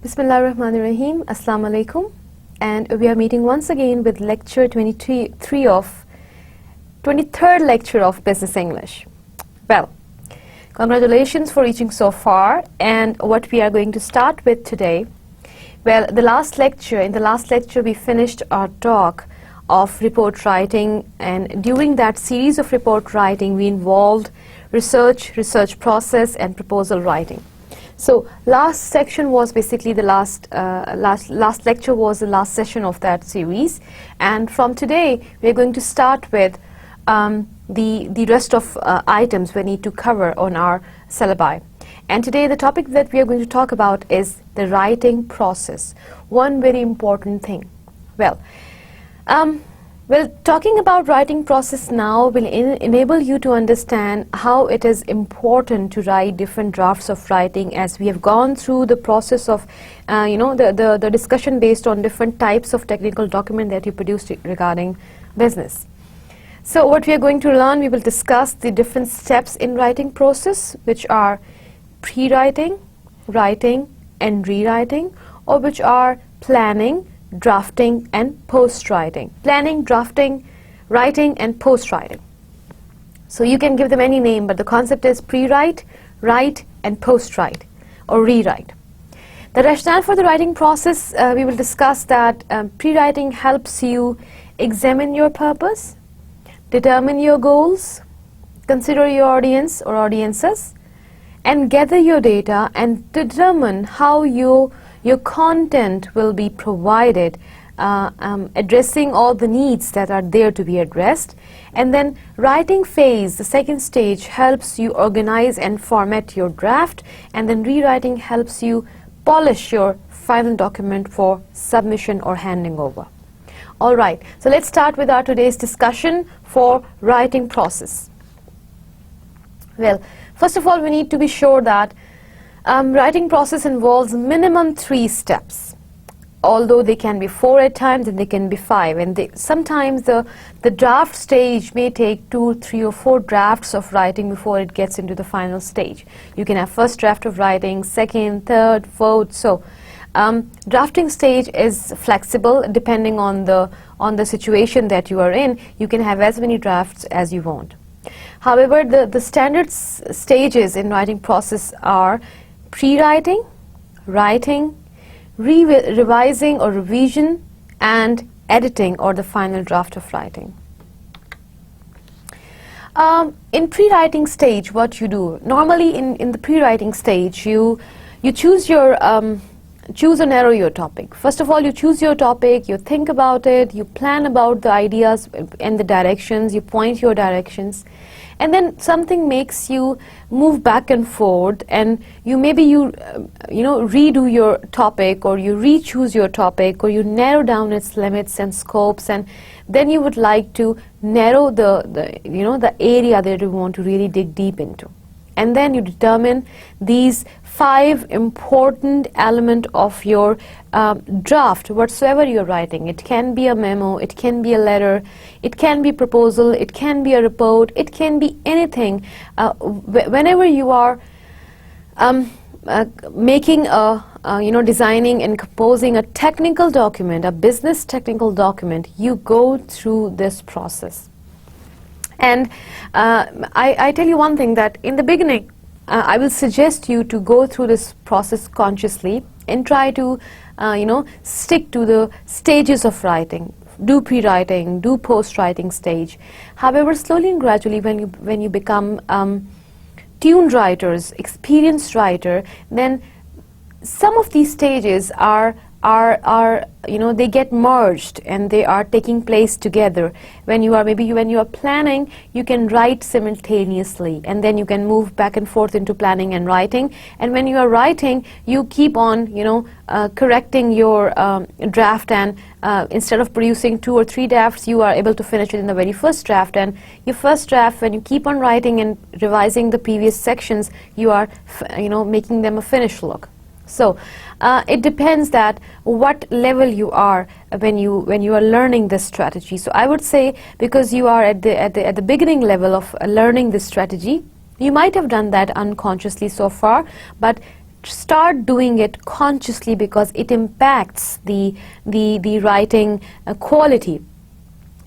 Bismillahirrahmanirrahim. Assalamu alaikum. And we are meeting once again with lecture 23 of 23rd lecture of Business English. Well, congratulations for reaching so far. And what we are going to start with today, well, in the last lecture we finished our talk of report writing, and during that series of report writing we involved research process and proposal writing. So last section was basically the last lecture was the last session of that series, and from today we are going to start with the rest of items we need to cover on our syllabi. And today the topic that we are going to talk about is the writing process. One very important thing. Well, talking about writing process now will enable you to understand how it is important to write different drafts of writing, as we have gone through the process of, the discussion based on different types of technical document that you produce regarding business. So what we are going to learn, we will discuss the different steps in writing process, which are pre-writing, writing, and rewriting, or which are planning, drafting, and post-writing. Planning, drafting, writing, and post-writing. So you can give them any name, but the concept is pre-write, write, and post-write, or rewrite. The rationale for the writing process, we will discuss that pre-writing helps you examine your purpose, determine your goals, consider your audience or audiences, and gather your data and determine how your content will be provided, addressing all the needs that are there to be addressed. And then writing phase, the second stage, helps you organize and format your draft, and then rewriting helps you polish your final document for submission or handing over. Alright, so let's start with our today's discussion for writing process. Well, first of all, we need to be sure that writing process involves minimum 3 steps, although they can be 4 at times and they can be 5, and sometimes the draft stage may take 2, 3, or 4 drafts of writing before it gets into the final stage. You can have first draft of writing, second, third, fourth. So drafting stage is flexible depending on the situation that you are in. You can have as many drafts as you want. However, the standard stages in writing process are pre-writing, writing, revising or revision, and editing or the final draft of writing. In pre-writing stage, what you do, normally in the pre-writing stage, you choose your choose or narrow your topic. First of all, you choose your topic, you think about it, you plan about the ideas and the directions, you point your directions, and then something makes you move back and forth, and you redo your topic, or you re-choose your topic, or you narrow down its limits and scopes, and then you would like to narrow the area that you want to really dig deep into. And then you determine these 5 important elements of your draft, whatsoever you're writing. It can be a memo, it can be a letter, it can be proposal, it can be a report, it can be anything. Whenever you are making designing and composing a technical document, a business technical document, you go through this process. And I tell you one thing, that in the beginning I will suggest you to go through this process consciously and try to stick to the stages of writing. Do pre-writing, do post-writing stage. However, slowly and gradually, when you become tuned writers, experienced writer, then some of these stages are they get merged and they are taking place together. When you are planning, you can write simultaneously, and then you can move back and forth into planning and writing. And when you are writing, you keep on correcting your draft, and instead of producing 2 or 3 drafts, you are able to finish it in the very first draft. And your first draft, when you keep on writing and revising the previous sections, you are making them a finished look. So it depends that what level you are when you are learning this strategy. So I would say, because you are at the beginning level of learning this strategy, you might have done that unconsciously so far, but start doing it consciously, because it impacts the writing quality.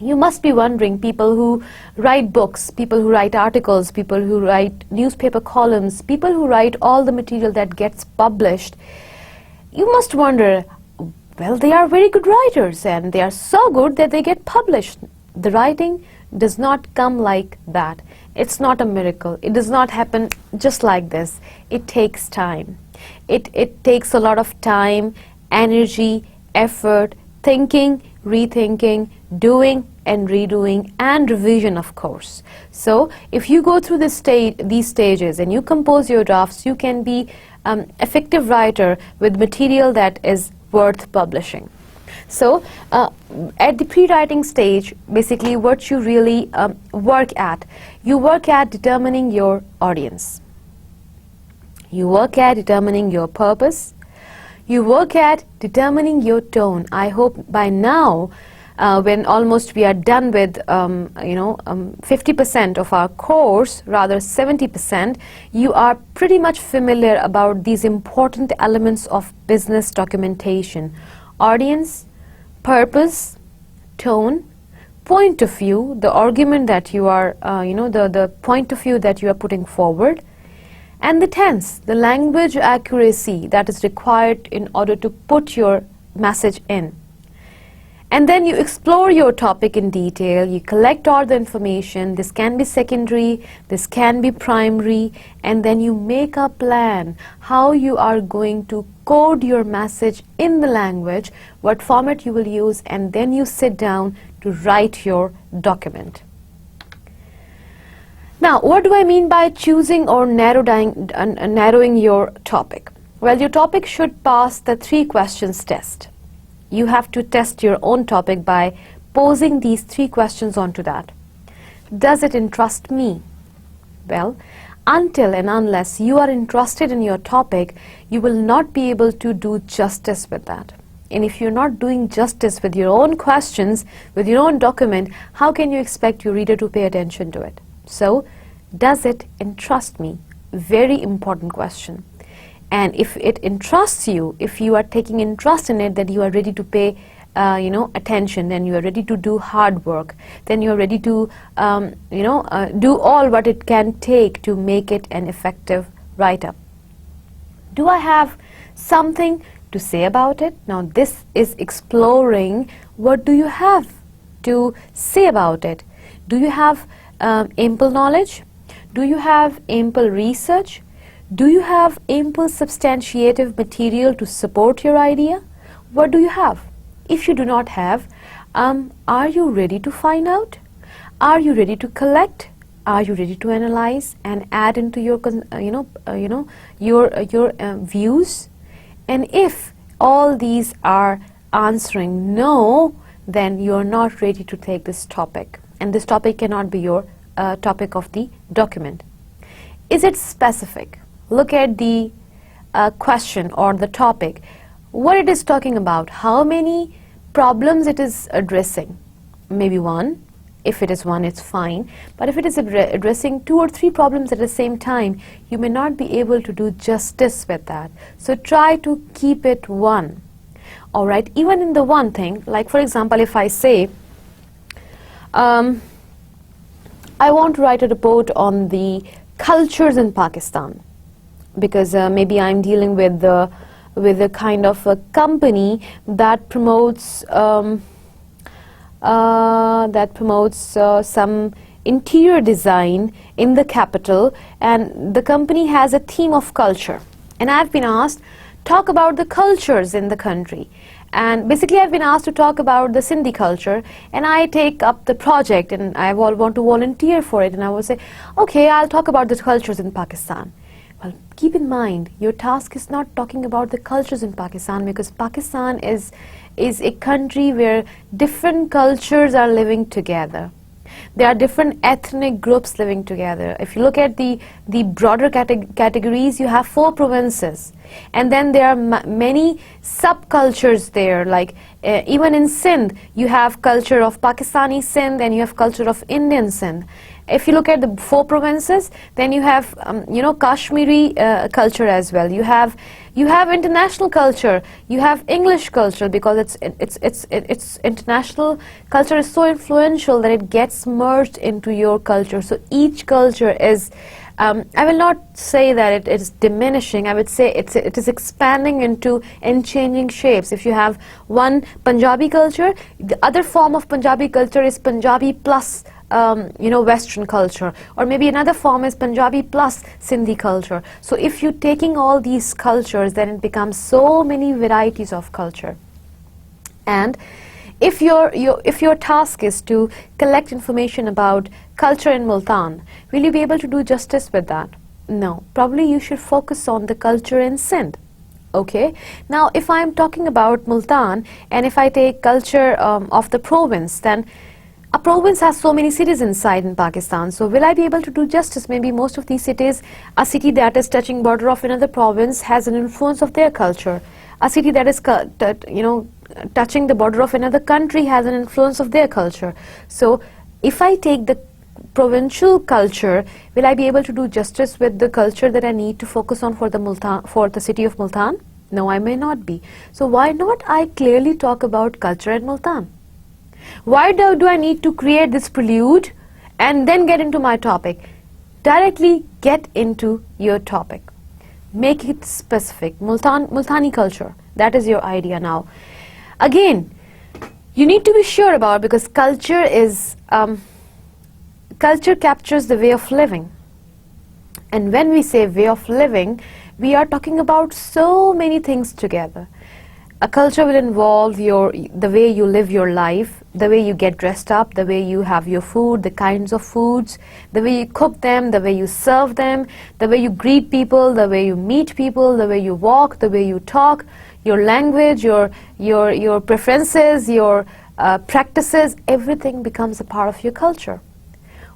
You must be wondering, people who write books, people who write articles, people who write newspaper columns, people who write all the material that gets published, you must wonder, well, they are very good writers and they are so good that they get published. The writing does not come like that. It's not a miracle. It does not happen just like this. It takes time. It takes a lot of time, energy, effort, thinking, rethinking, doing and redoing, and revision, of course. So if you go through these stages and you compose your drafts, you can be effective writer with material that is worth publishing. So at the pre-writing stage, basically what you really work at determining your audience. You work at determining your purpose. You work at determining your tone. I hope by now, when almost we are done with 50% of our course, rather 70%, you are pretty much familiar about these important elements of business documentation: audience, purpose, tone, point of view, the argument that you are, the point of view that you are putting forward, and the tense, the language accuracy that is required in order to put your message in. And then you explore your topic in detail, you collect all the information. This can be secondary, this can be primary, and then you make a plan how you are going to code your message in the language, what format you will use, and then you sit down to write your document. Now, what do I mean by choosing or narrowing your topic? Well, your topic should pass the 3 questions test. You have to test your own topic by posing these 3 questions onto that. Does it interest me? Well, until and unless you are interested in your topic, you will not be able to do justice with that. And if you're not doing justice with your own questions, with your own document, how can you expect your reader to pay attention to it? So, does it interest me? Very important question. And if it interests you, if you are taking interest in it, that you are ready to pay attention, then you are ready to do hard work, then you are ready to do all what it can take to make it an effective write-up. Do I have something to say about it? Now this is exploring, what do you have to say about it? Do you have ample knowledge? Do you have ample research? Do you have ample substantiative material to support your idea? What do you have? If you do not have, are you ready to find out? Are you ready to collect? Are you ready to analyze and add into your views? And if all these are answering no, then you are not ready to take this topic, and this topic cannot be your topic of the document. Is it specific? Look at the question or the topic, what it is talking about, how many problems it is addressing. Maybe 1. If it is 1, it's fine. But if it is addressing 2 or 3 problems at the same time, you may not be able to do justice with that. So try to keep it 1. Alright, even in the one thing, like for example, if I say, I want to write a report on the cultures in Pakistan, because maybe I'm dealing with a kind of a company that promotes some interior design in the capital, and the company has a theme of culture. And I've been asked, talk about the cultures in the country. And basically I've been asked to talk about the Sindhi culture, and I take up the project and I want to volunteer for it, and I will say, okay, I'll talk about the cultures in Pakistan. Well, keep in mind, your task is not talking about the cultures in Pakistan, because Pakistan is a country where different cultures are living together. There are different ethnic groups living together. If you look at the broader categories, you have 4 provinces. And then there are many subcultures there, like even in Sindh, you have culture of Pakistani Sindh and you have culture of Indian Sindh. If you look at the 4 provinces, then you have Kashmiri culture as well. You have international culture. You have English culture, because it's international culture is so influential that it gets merged into your culture. So each culture is, I will not say that it is diminishing. I would say it is expanding into and changing shapes. If you have one Punjabi culture, the other form of Punjabi culture is Punjabi plus Western culture, or maybe another form is Punjabi plus Sindhi culture. So if you're taking all these cultures, then it becomes so many varieties of culture. And if your task is to collect information about culture in Multan, will you be able to do justice with that? No. Probably you should focus on the culture in Sindh. Okay. Now, if I am talking about Multan, and if I take culture of the province, then a province has so many cities inside in Pakistan. So will I be able to do justice? Maybe most of these cities, a city that is touching border of another province has an influence of their culture. A city that is touching the border of another country has an influence of their culture. So if I take the provincial culture, will I be able to do justice with the culture that I need to focus on for the city of Multan? No, I may not be. So why not I clearly talk about culture at Multan? Why do I need to create this prelude and then get into my topic? Directly get into your topic. Make it specific. Multani culture. That is your idea now. Again, you need to be sure about, because culture is culture captures the way of living. And when we say way of living, we are talking about so many things together. A culture will involve the way you live your life, the way you get dressed up, the way you have your food, the kinds of foods, the way you cook them, the way you serve them, the way you greet people, the way you meet people, the way you walk, the way you talk, your language, your preferences, your practices, everything becomes a part of your culture.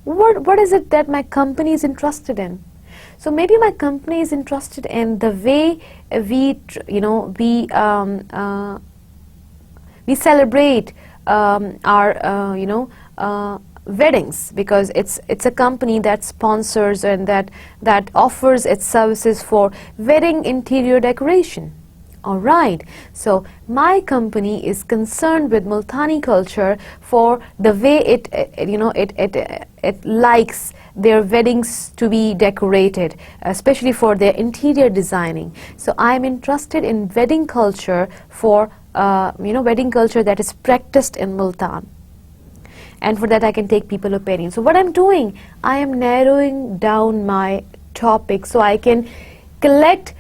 What is it that my company is interested in? So maybe my company is interested in the way we celebrate our weddings, because it's a company that sponsors and that offers its services for wedding interior decoration. All right, so my company is concerned with Multani culture for the way it likes their weddings to be decorated, especially for their interior designing. So I'm interested in wedding culture for wedding culture that is practiced in Multan. And for that I can take people's opinion. So what I'm doing, I am narrowing down my topic so I can collect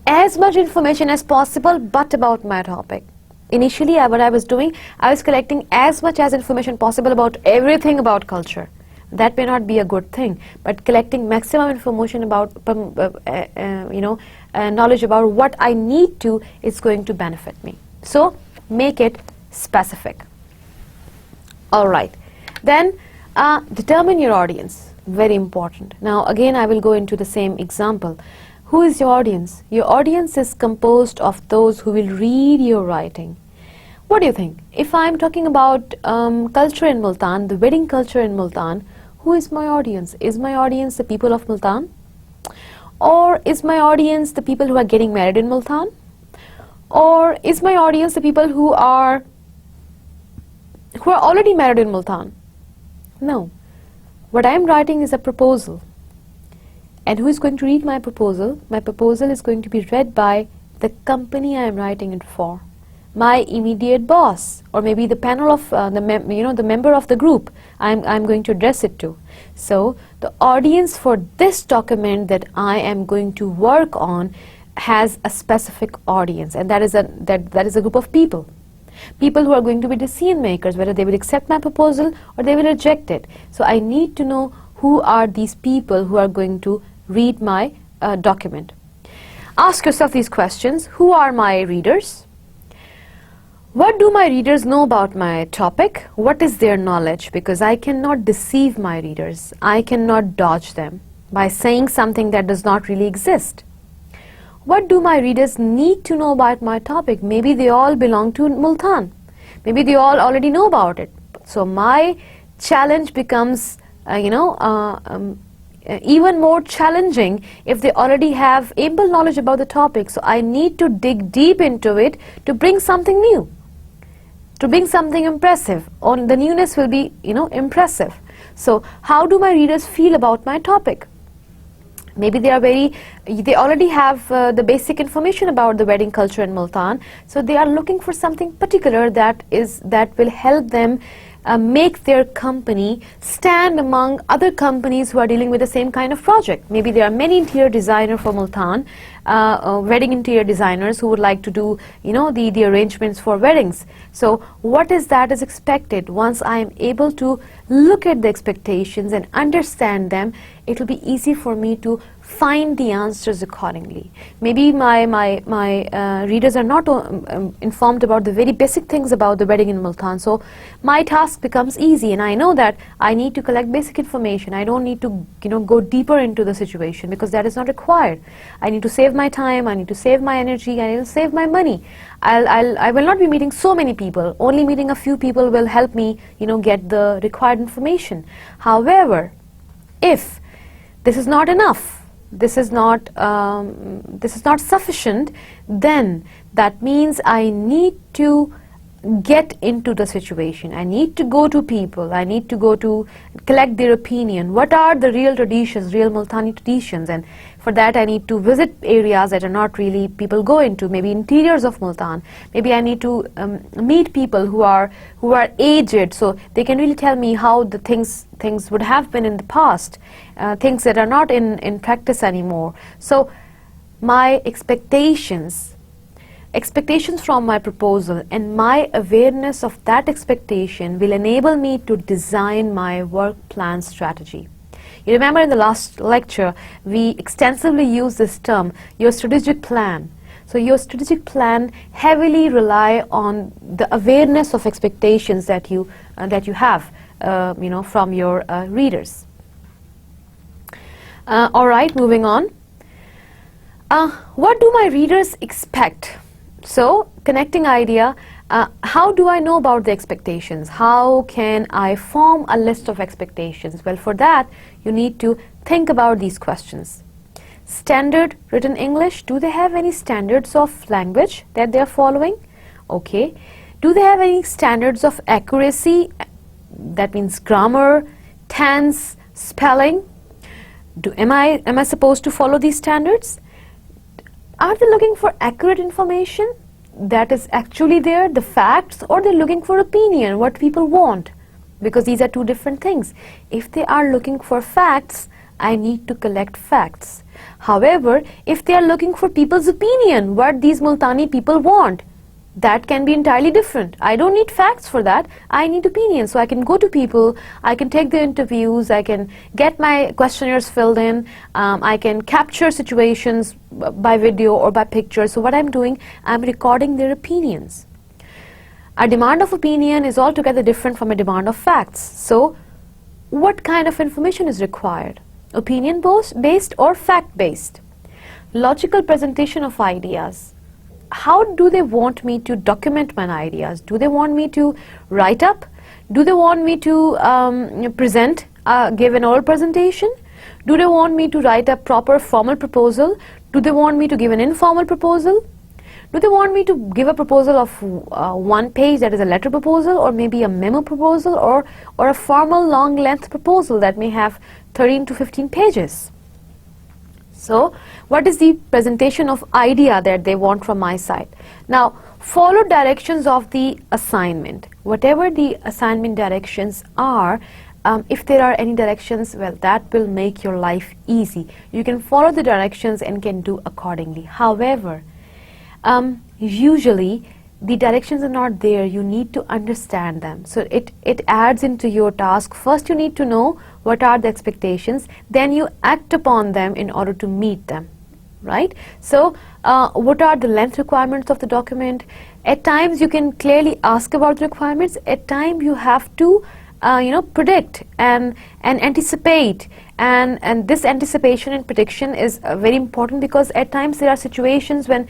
as much information as possible, but about my topic. Initially, what I was doing, I was collecting as much as information possible about everything about culture. That may not be a good thing, but collecting maximum information about, knowledge about what I need to is going to benefit me. So, make it specific. All right. Then, determine your audience. Very important. Now, again, I will go into the same example. Who is your audience? Your audience is composed of those who will read your writing. What do you think? If I'm talking about culture in Multan, the wedding culture in Multan, who is my audience? Is my audience the people of Multan? Or is my audience the people who are getting married in Multan? Or is my audience the people who are already married in Multan? No. What I am writing is a proposal. And who is going to read my proposal? My proposal is going to be read by the company I am writing it for. My immediate boss, or maybe the panel of the member of the group I'm going to address it to. So the audience for this document that I am going to work on has a specific audience, and that is a group of people. People who are going to be decision makers, whether they will accept my proposal or they will reject it. So I need to know who are these people who are going to read my document. Ask yourself these questions. Who are my readers? What do my readers know about my topic? What is their knowledge? Because I cannot deceive my readers. I cannot dodge them by saying something that does not really exist. What do my readers need to know about my topic? Maybe they all belong to Multan. Maybe they all already know about it. So my challenge becomes even more challenging if they already have ample knowledge about the topic. So I need to dig deep into it to bring something new, to bring something impressive. On the newness will be, impressive. So how do my readers feel about my topic? Maybe they already have the basic information about the wedding culture in Multan, so they are looking for something particular that will help them make their company stand among other companies who are dealing with the same kind of project. Maybe there are many interior designers for Multan, wedding interior designers who would like to do, the arrangements for weddings. So what is that is expected? Once I am able to look at the expectations and understand them, it will be easy for me to find the answers accordingly. Maybe my readers are not informed about the very basic things about the wedding in Multan, so my task becomes easy, and I know that I need to collect basic information. I don't need to go deeper into the situation, because that is not required. I need to save my time, I need to save my energy, I need to save my money. I will not be meeting so many people. Only meeting a few people will help me get the required information. However, if this is not enough, this is not sufficient, then that means I need to get into the situation. I need to go to people. I need to go to collect their opinion. What are the real traditions, real Multani traditions? And for that I need to visit areas that are not really people go into, maybe interiors of Multan. Maybe I need to meet people who are aged, so they can really tell me how the things would have been in the past, things that are not in practice anymore. So my expectations from my proposal and my awareness of that expectation will enable me to design my work plan strategy. You remember in the last lecture we extensively used this term, your strategic plan. So your strategic plan heavily rely on the awareness of expectations that you have from your readers. All right, moving on. What do my readers expect? So, connecting idea, how do I know about the expectations? How can I form a list of expectations? Well, for that, you need to think about these questions. Standard written English, do they have any standards of language that they are following? Okay. Do they have any standards of accuracy? That means grammar, tense, spelling. Am I supposed to follow these standards? Are they looking for accurate information that is actually there, the facts, or they're looking for opinion, what people want? Because these are two different things. If they are looking for facts, I need to collect facts. However, if they are looking for people's opinion, what these Multani people want, that can be entirely different. I don't need facts for that. I need opinion. So I can go to people, I can take the interviews, I can get my questionnaires filled in, I can capture situations by video or by picture. So what I'm doing, I'm recording their opinions. A demand of opinion is altogether different from a demand of facts. So what kind of information is required? Opinion based or fact based? Logical presentation of ideas. How do they want me to document my ideas? Do they want me to write up? Do they want me to present, give an oral presentation? Do they want me to write a proper formal proposal? Do they want me to give an informal proposal? Do they want me to give a proposal of 1 page, that is a letter proposal, or maybe a memo proposal, or a formal long length proposal that may have 13 to 15 pages? So, what is the presentation of idea that they want from my side? Now, follow directions of the assignment. Whatever the assignment directions are, if there are any directions, well, that will make your life easy. You can follow the directions and can do accordingly. However, usually the directions are not there. You need to understand them. So it adds into your task. First you need to know what are the expectations, then you act upon them in order to meet them, right? So what are the length requirements of the document? At times you can clearly ask about the requirements. At times you have to predict and anticipate, and this anticipation and prediction is very important, because at times there are situations when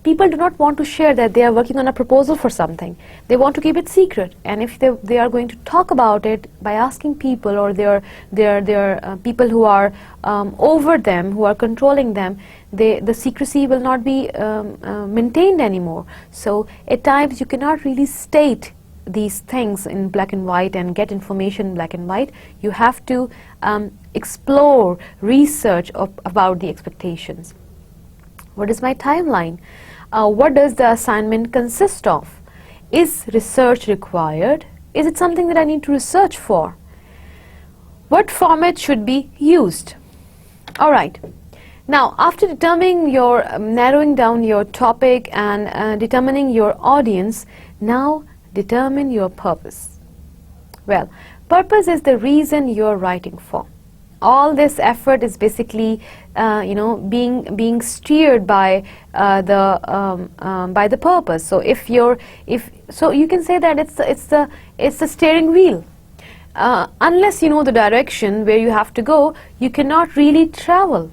people do not want to share that they are working on a proposal for something. They want to keep it secret, and if they are going to talk about it by asking people, or their people who are over them, who are controlling them, the secrecy will not be maintained anymore. So at times you cannot really state these things in black and white and get information in black and white. You have to explore, research about the expectations. What is my timeline? What does the assignment consist of? Is research required? Is it something that I need to research for? What format should be used? Alright. Now, after determining your, narrowing down your topic and determining your audience, now determine your purpose. Well, purpose is the reason you're writing for. All this effort is basically, being steered by the purpose. So so you can say that it's the steering wheel. Unless you know the direction where you have to go, you cannot really travel.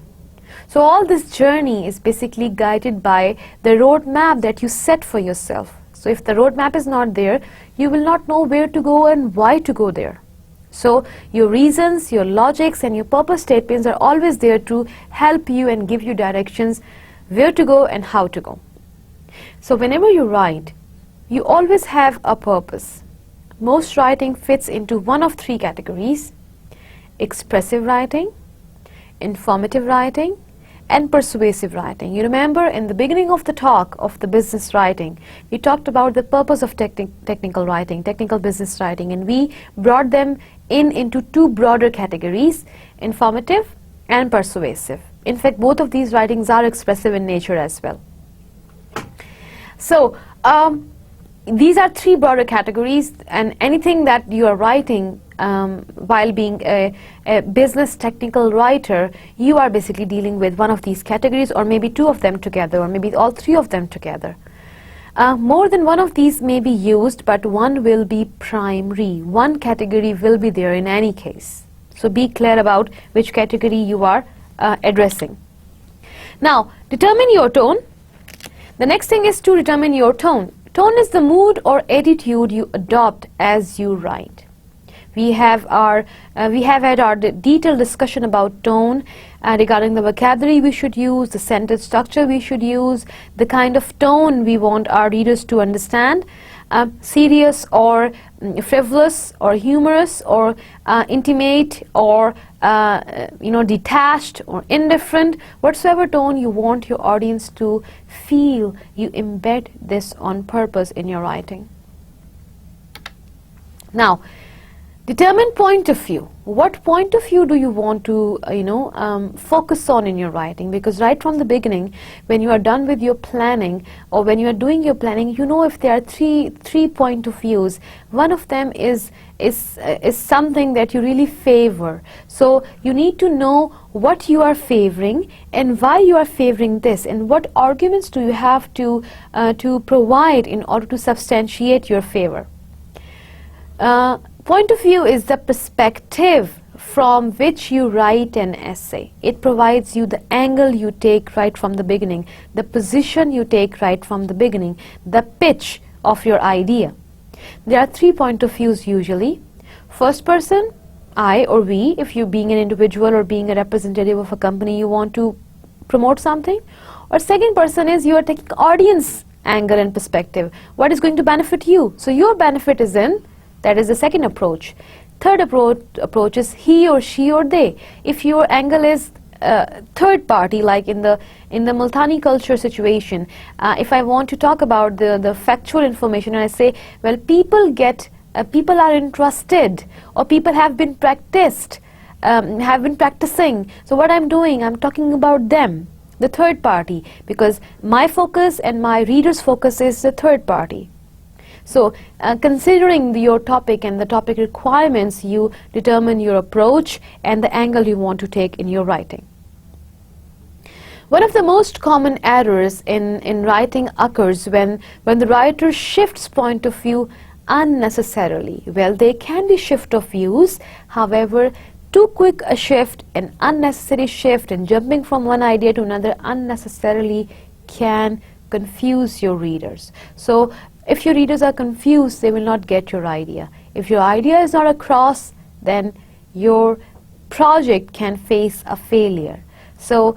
So all this journey is basically guided by the roadmap that you set for yourself. So if the roadmap is not there, you will not know where to go and why to go there. So your reasons, your logics, and your purpose statements are always there to help you and give you directions where to go and how to go. So whenever you write, you always have a purpose. Most writing fits into one of three categories: expressive writing, informative writing, and persuasive writing. You remember in the beginning of the talk of the business writing, we talked about the purpose of technical writing, technical business writing, and we brought them into two broader categories: informative and persuasive. In fact, both of these writings are expressive in nature as well. So these are three broader categories, and anything that you are writing while being a business technical writer, you are basically dealing with one of these categories, or maybe two of them together, or maybe all three of them together. More than one of these may be used, but one will be primary. One category will be there in any case. So be clear about which category you are addressing. Now, determine your tone. The next thing is to determine your tone. Tone is the mood or attitude you adopt as you write. We have had our detailed discussion about tone regarding the vocabulary we should use, the sentence structure we should use, the kind of tone we want our readers to understand, serious or frivolous or humorous or intimate or detached or indifferent. Whatsoever tone you want your audience to feel, you embed this on purpose in your writing. Now, determine point of view. What point of view do you want to focus on in your writing? Because right from the beginning, when you are done with your planning, or when you are doing your planning, you know if there are three point of views, one of them is something that you really favor. So you need to know what you are favoring and why you are favoring this, and what arguments do you have to provide in order to substantiate your favor. Point of view is the perspective from which you write an essay. It provides you the angle you take right from the beginning, the position you take right from the beginning, the pitch of your idea. There are 3 point of views usually. First person, I or we, if you're being an individual or being a representative of a company, you want to promote something. Or second person is you are taking audience angle and perspective. What is going to benefit you? So your benefit is in. That is the second approach. Third approach is he or she or they. If your angle is third party, like in the Multani culture situation, if I want to talk about the factual information, and I say, well, people are interested, or people have been practicing. So what I'm doing, I'm talking about them, the third party, because my focus and my reader's focus is the third party. So considering your topic and the topic requirements, you determine your approach and the angle you want to take in your writing. One of the most common errors in writing occurs when the writer shifts point of view unnecessarily. Well, there can be shift of views, however, too quick a shift, an unnecessary shift, and jumping from one idea to another unnecessarily can confuse your readers. So if your readers are confused, they will not get your idea. If your idea is not across, then your project can face a failure. So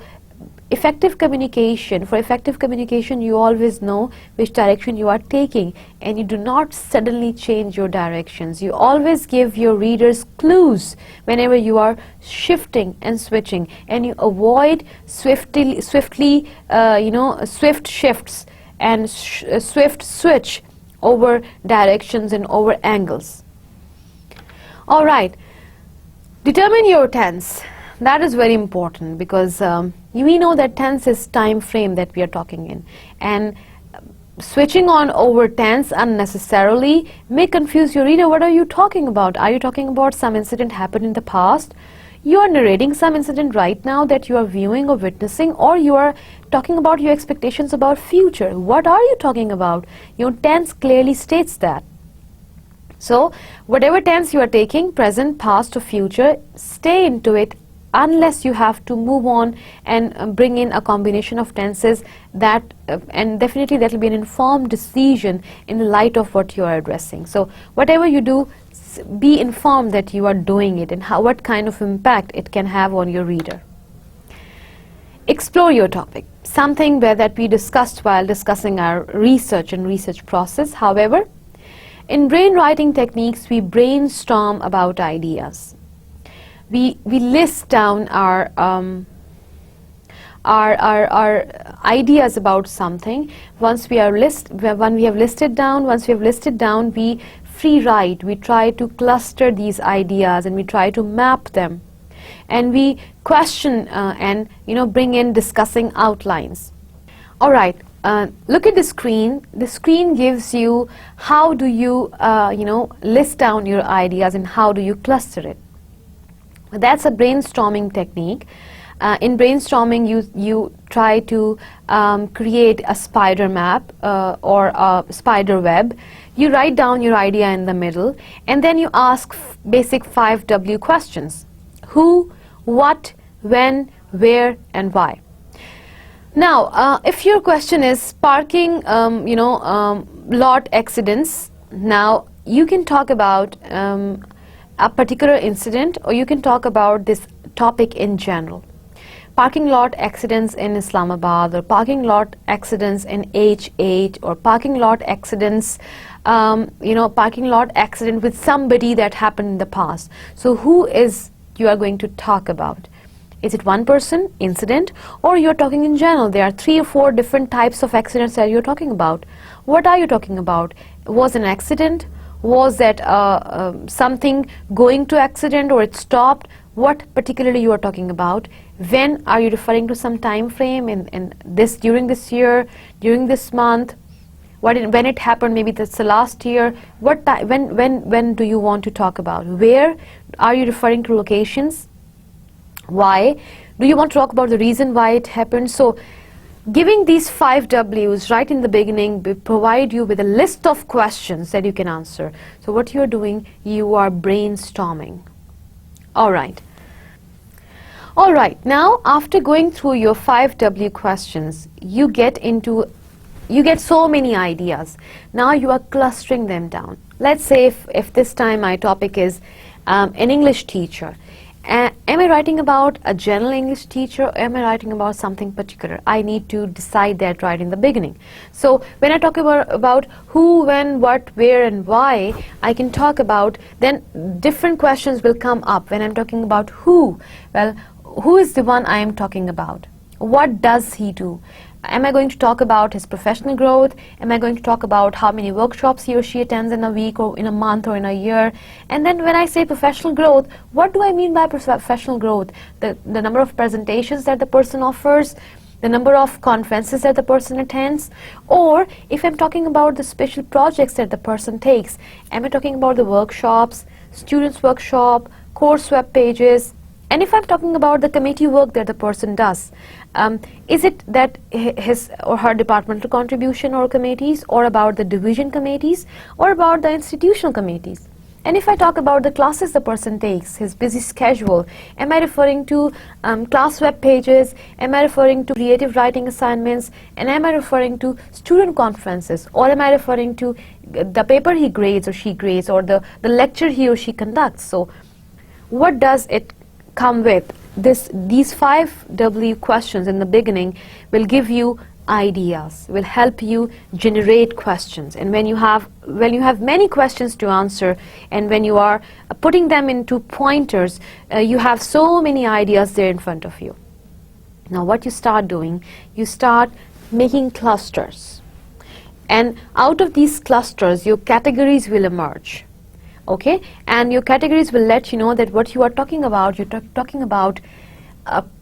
effective communication, for effective communication, you always know which direction you are taking, and you do not suddenly change your directions. You always give your readers clues whenever you are shifting and switching, and you avoid swift shifts and swift switch over directions and over angles. All right, determine your tense. That is very important, because we know that tense is time frame that we are talking in, and switching on over tense unnecessarily may confuse your reader. What are you talking about? Are you talking about some incident happened in the past? You are narrating some incident right now that you are viewing or witnessing, or you are talking about your expectations about future. What are you talking about? Your tense clearly states that. So whatever tense you are taking, present, past or future, stay into it unless you have to move on and bring in a combination of tenses, that and definitely that will be an informed decision in the light of what you are addressing. So whatever you do, be informed that you are doing it and what kind of impact it can have on your reader. Explore your topic, something that we discussed while discussing our research and research process. However, in brainwriting techniques, we brainstorm about ideas. We list down our ideas about something. Once we have listed down, we free write. We try to cluster these ideas and we try to map them, and we question and bring in discussing outlines. All right. Look at the screen. The screen gives you how do you list down your ideas and how do you cluster it. That's a brainstorming technique. In brainstorming, you try to create a spider map or a spider web. You write down your idea in the middle, and then you ask basic 5 W questions: who, what, when, where, and why. Now, if your question is parking, lot accidents, now you can talk about a particular incident, or you can talk about this topic in general. Parking lot accidents in Islamabad, or parking lot accidents in H8, or parking lot accidents, parking lot accident with somebody that happened in the past. So who is you are going to talk about? Is it one person, incident, or you're talking in general? There are 3 or 4 different types of accidents that you're talking about. What are you talking about? Was an accident? Was that something going to accident, or it stopped? What particularly you are talking about? When are you referring to some time frame in this, during this year, during this month? When it happened, maybe that's the last year. When do you want to talk about? Where are you referring to locations? Why? Do you want to talk about the reason why it happened? So giving these 5 W's right in the beginning provide you with a list of questions that you can answer. So what you're doing, you are brainstorming. All right. Now, after going through your 5 W questions, you get so many ideas. Now you are clustering them down. Let's say if this time my topic is an English teacher. Am I writing about a general English teacher, or am I writing about something particular? I need to decide that right in the beginning. So when I talk about who, when, what, where, and why, I can talk about, then different questions will come up. When I'm talking about who, well, who is the one I am talking about? What does he do? Am I going to talk about his professional growth? Am I going to talk about how many workshops he or she attends in a week, or in a month, or in a year? And then when I say professional growth, what do I mean by professional growth? The number of presentations that the person offers, the number of conferences that the person attends, or if I'm talking about the special projects that the person takes, am I talking about the workshops, students' workshop, course web pages? And if I'm talking about the committee work that the person does, is it that his or her departmental contribution or committees, or about the division committees, or about the institutional committees? And if I talk about the classes the person takes, his busy schedule, am I referring to class web pages, am I referring to creative writing assignments, and am I referring to student conferences, or am I referring to the paper he grades or she grades, or the lecture he or she conducts? So what does it come with? These 5 W questions in the beginning will give you ideas, will help you generate questions. And when you have many questions to answer, and when you are putting them into pointers, you have so many ideas there in front of you. Now what you start doing, you start making clusters, and out of these clusters your categories will emerge. Okay, and your categories will let you know that what you are talking about, you're talking about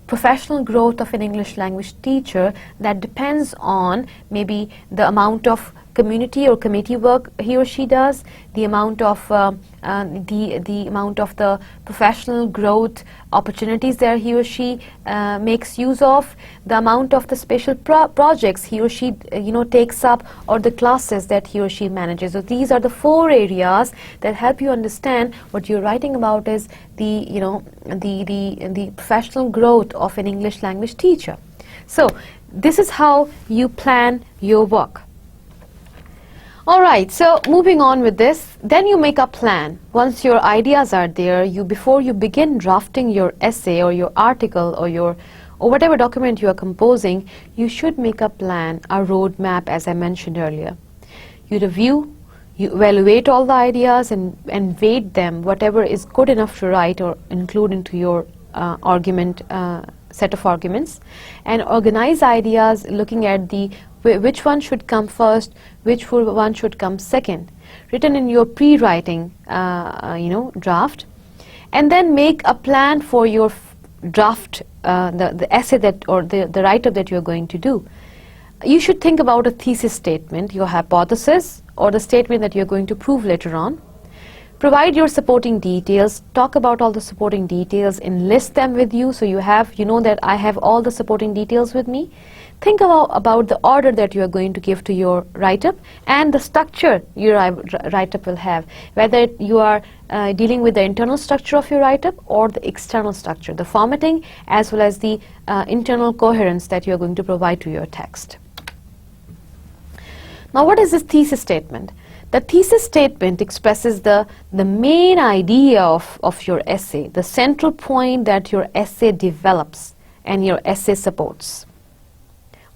professional growth of an English language teacher that depends on maybe the amount of community or committee work he or she does, the amount of the amount of the professional growth opportunities that he or she makes use of, the amount of the special projects he or she takes up, or the classes that he or she manages. So these are the 4 areas that help you understand what you're writing about is the the professional growth of an English language teacher. So this is how you plan your work. Alright, so moving on with this, then you make a plan. Once your ideas are there, before you begin drafting your essay or your article or whatever document you are composing, you should make a plan, a roadmap, as I mentioned earlier. You review, you evaluate all the ideas and weight them, whatever is good enough to write or include into your set of arguments, and organize ideas looking at which one should come first, which one should come second, written in your pre-writing draft, and then make a plan for your draft, the essay or the write-up that you're going to do. You should think about a thesis statement, your hypothesis, or the statement that you're going to prove later on. Provide your supporting details, talk about all the supporting details, enlist them with you, so you know that I have all the supporting details with me. Think about the order that you are going to give to your write-up and the structure your write-up will have, whether you are dealing with the internal structure of your write-up or the external structure, the formatting as well as the internal coherence that you are going to provide to your text. Now what is this thesis statement? The thesis statement expresses the main idea of your essay, the central point that your essay develops and your essay supports.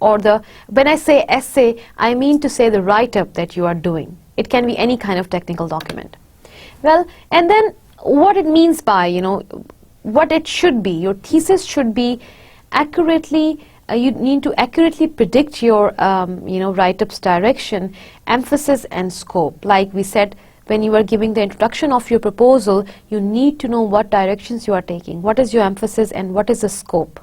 Or when I say essay, I mean to say the write-up that you are doing. It can be any kind of technical document. Well, and then what it means by, what it should be. Your thesis should be accurately, you need to accurately predict your, write-up's direction, emphasis and scope. Like we said, when you are giving the introduction of your proposal, you need to know what directions you are taking, what is your emphasis and what is the scope.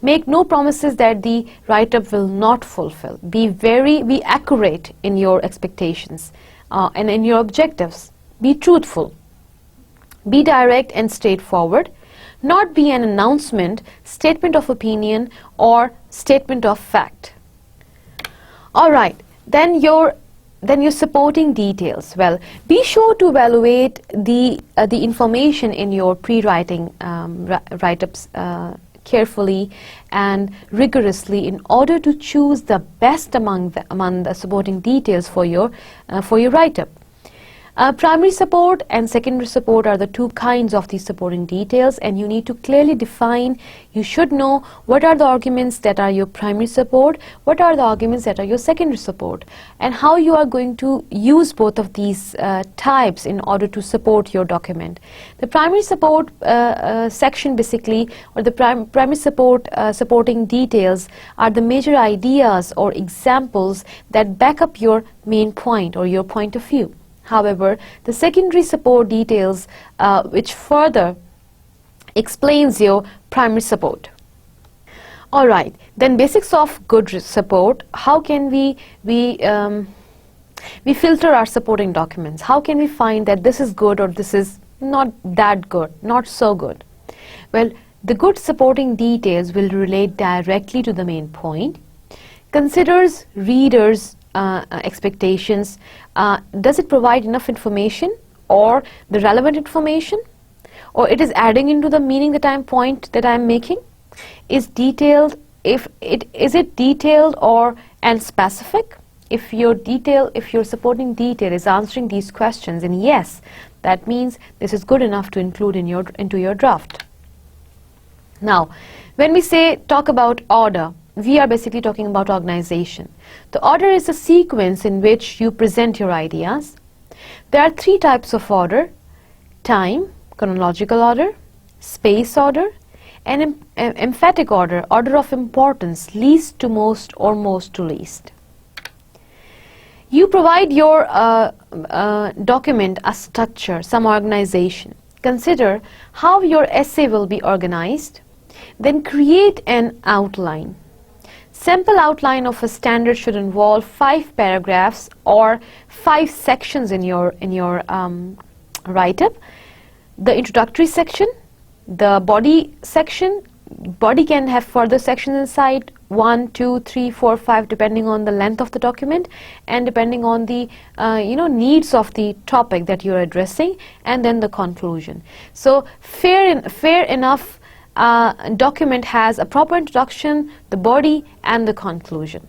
Make no promises that the write-up will not fulfill. Be accurate in your expectations and in your objectives. Be truthful. Be direct and straightforward. Not be an announcement, statement of opinion, or statement of fact. All right, then your supporting details. Well, be sure to evaluate the information in your pre-writing write-ups carefully and rigorously in order to choose the best among the supporting details for your write-up. Primary support and secondary support are the 2 kinds of these supporting details, and you need to clearly define. You should know what are the arguments that are your primary support, what are the arguments that are your secondary support, and how you are going to use both of these types in order to support your document. The primary support section basically, or the primary support supporting details are the major ideas or examples that back up your main point or your point of view. However, the secondary support details which further explains your primary support. Alright, then basics of good support. How can we filter our supporting documents? How can we find that this is good or this is not that good, not so good? Well, the good supporting details will relate directly to the main point, considers readers' expectations. Does it provide enough information, or the relevant information, or it is adding into the meaning that I'm making? Is it detailed or and specific? If your supporting detail is answering these questions, and yes, that means this is good enough to include into your draft. Now, when we talk about order, we are basically talking about organization. The order is the sequence in which you present your ideas. There are three types of order: time, chronological order, space order, and emphatic order, order of importance, least to most or most to least. You provide your document a structure, some organization. Consider how your essay will be organized. Then create an outline. Simple outline of a standard should involve 5 paragraphs or 5 sections in your write-up. The introductory section, the body section. Body can have further sections inside, 1, 2, 3, 4, 5, depending on the length of the document and depending on the needs of the topic that you're addressing, and then the conclusion. So fair enough document has a proper introduction, the body, and the conclusion.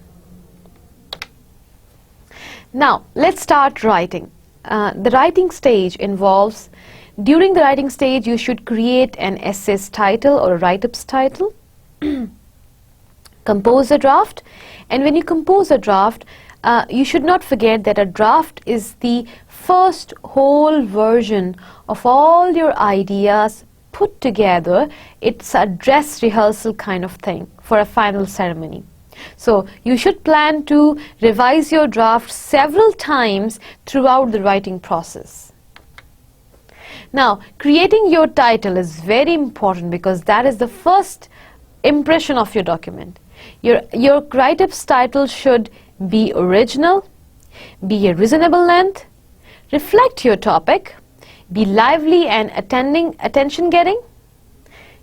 Now let's start writing. The writing stage involves, during the writing stage, you should create an essay's title or a write-up's title, compose a draft, and when you compose a draft, you should not forget that a draft is the first whole version of all your ideas put together. It's a dress rehearsal kind of thing for a final ceremony. So you should plan to revise your draft several times throughout the writing process. Now, creating your title is very important because that is the first impression of your document. Your write-up's title should be original, be a reasonable length, reflect your topic, be lively and attention-getting.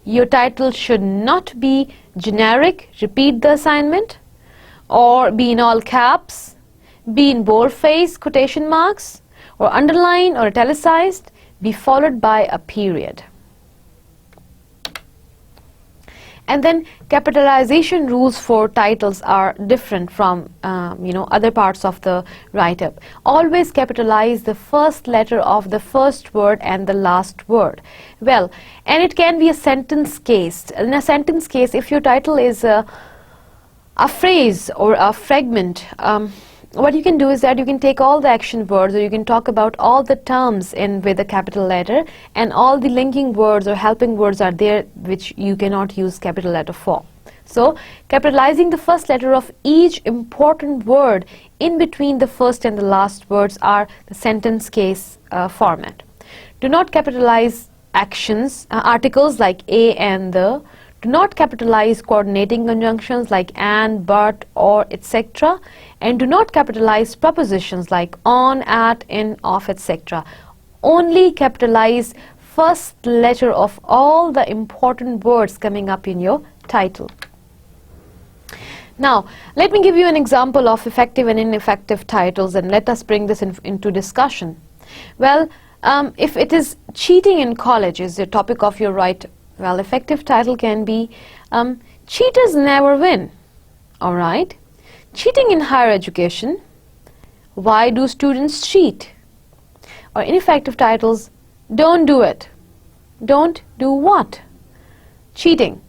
Your title should not be generic, repeat the assignment, or be in all caps, be in boldface, quotation marks, or underline or italicized, be followed by a period. And then capitalization rules for titles are different from other parts of the write-up. Always capitalize the first letter of the first word and the last word. Well, and it can be a sentence case. In a sentence case, if your title is a phrase or a fragment, what you can do is that you can take all the action words, or you can talk about all the terms with a capital letter, and all the linking words or helping words are there which you cannot use capital letter for. So capitalizing the first letter of each important word in between the first and the last words are the sentence case format. Do not capitalize articles like a and the. Do not capitalize coordinating conjunctions like and, but, or, etc. And do not capitalize prepositions like on, at, in, of, etc. Only capitalize first letter of all the important words coming up in your title. Now, let me give you an example of effective and ineffective titles, and let us bring this into discussion. Well, if it is cheating in college is the topic of your write, well, effective title can be cheaters never win. All right. Cheating in higher education, why do students cheat? Or ineffective titles, don't do it. Don't do what? Cheating.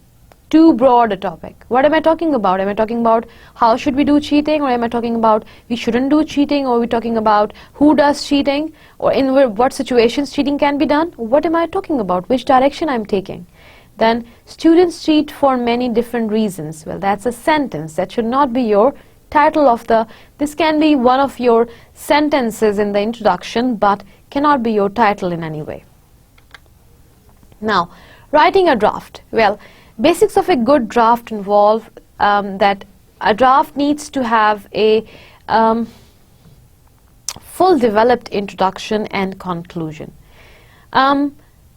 Too broad a topic. What am I talking about? Am I talking about how should we do cheating, or am I talking about we shouldn't do cheating, or are we talking about who does cheating, or in what situations cheating can be done? What am I talking about? Which direction I'm taking? Then students cheat for many different reasons. Well, that's a sentence. That should not be your title of this can be one of your sentences in the introduction, but cannot be your title in any way. Now, writing a draft. Well, basics of a good draft involve that a draft needs to have a full developed introduction and conclusion.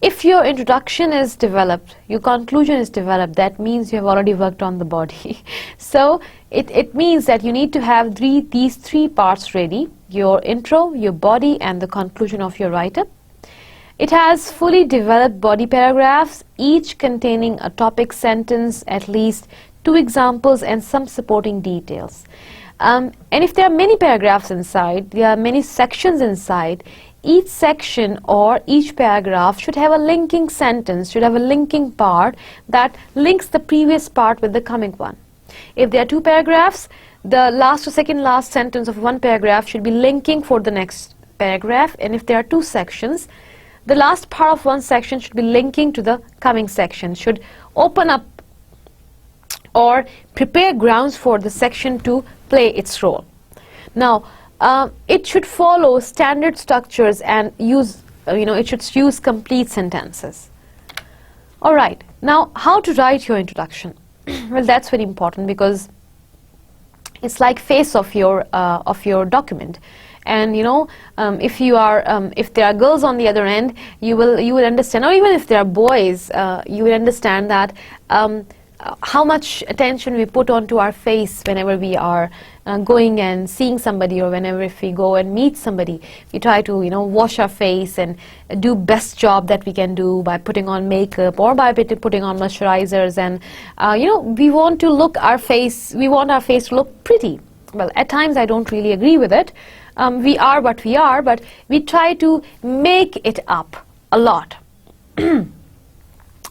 If your introduction is developed, your conclusion is developed, that means you have already worked on the body. So it means that you need to have these three parts ready: your intro, your body, and the conclusion of your write-up. It has fully developed body paragraphs, each containing a topic sentence, at least 2 examples and some supporting details. And if there are many paragraphs inside, there are many sections inside, each section or each paragraph should have a linking sentence, should have a linking part that links the previous part with the coming one. If there are 2 paragraphs, the last or second last sentence of one paragraph should be linking for the next paragraph, and if there are 2 sections, the last part of one section should be linking to the coming section, should open up or prepare grounds for the section to play its role. Now, it should follow standard structures and use, it should use complete sentences. Alright, now how to write your introduction? Well, that's very important because it's like face of your document. And if there are girls on the other end, you will understand, or even if there are boys, you will understand that how much attention we put onto our face whenever we are going and seeing somebody, or whenever if we go and meet somebody. We try to wash our face and do best job that we can do by putting on makeup or by putting on moisturizers, and we want to look our face, we want our face to look pretty. Well, at times I don't really agree with it. We are what we are, but we try to make it up a lot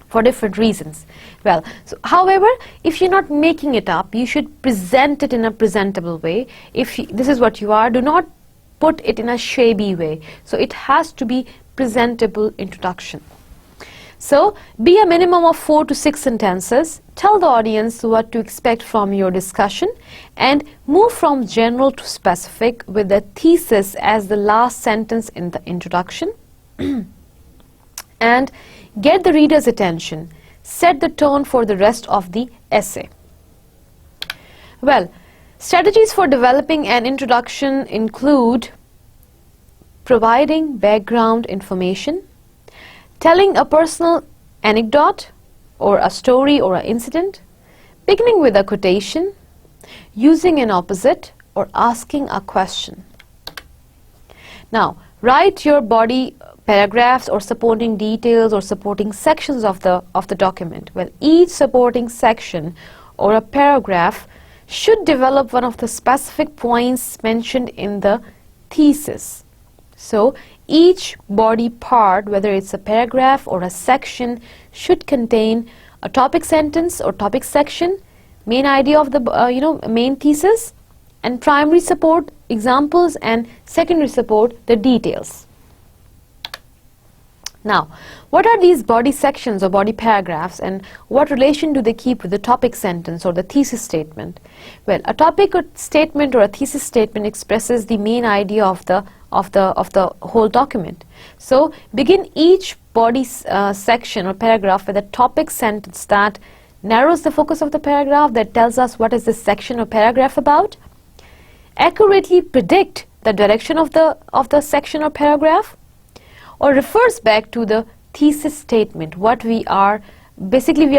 for different reasons. Well, so however, if you're not making it up, you should present it in a presentable way. If this is what you are, do not put it in a shabby way. So it has to be presentable introduction. So be a minimum of 4 to 6 sentences. Tell the audience what to expect from your discussion, and move from general to specific with the thesis as the last sentence in the introduction. And get the reader's attention. Set the tone for the rest of the essay. Well, strategies for developing an introduction include providing background information, telling a personal anecdote or a story or an incident, beginning with a quotation, using an opposite, or asking a question. Now, write your body paragraphs or supporting details or supporting sections of the document. Well, each supporting section or a paragraph should develop one of the specific points mentioned in the thesis. So each body part, whether it's a paragraph or a section, should contain a topic sentence or topic section, main idea of the main thesis, and primary support examples, and secondary support the details. Now, what are these body sections or body paragraphs, and what relation do they keep with the topic sentence or the thesis statement? Well, a topic or statement or a thesis statement expresses the main idea of the whole document. So begin each body section or paragraph with a topic sentence that narrows the focus of the paragraph, that tells us what is this section or paragraph about. Accurately predict the direction of the section or paragraph, or refers back to the thesis statement. What we are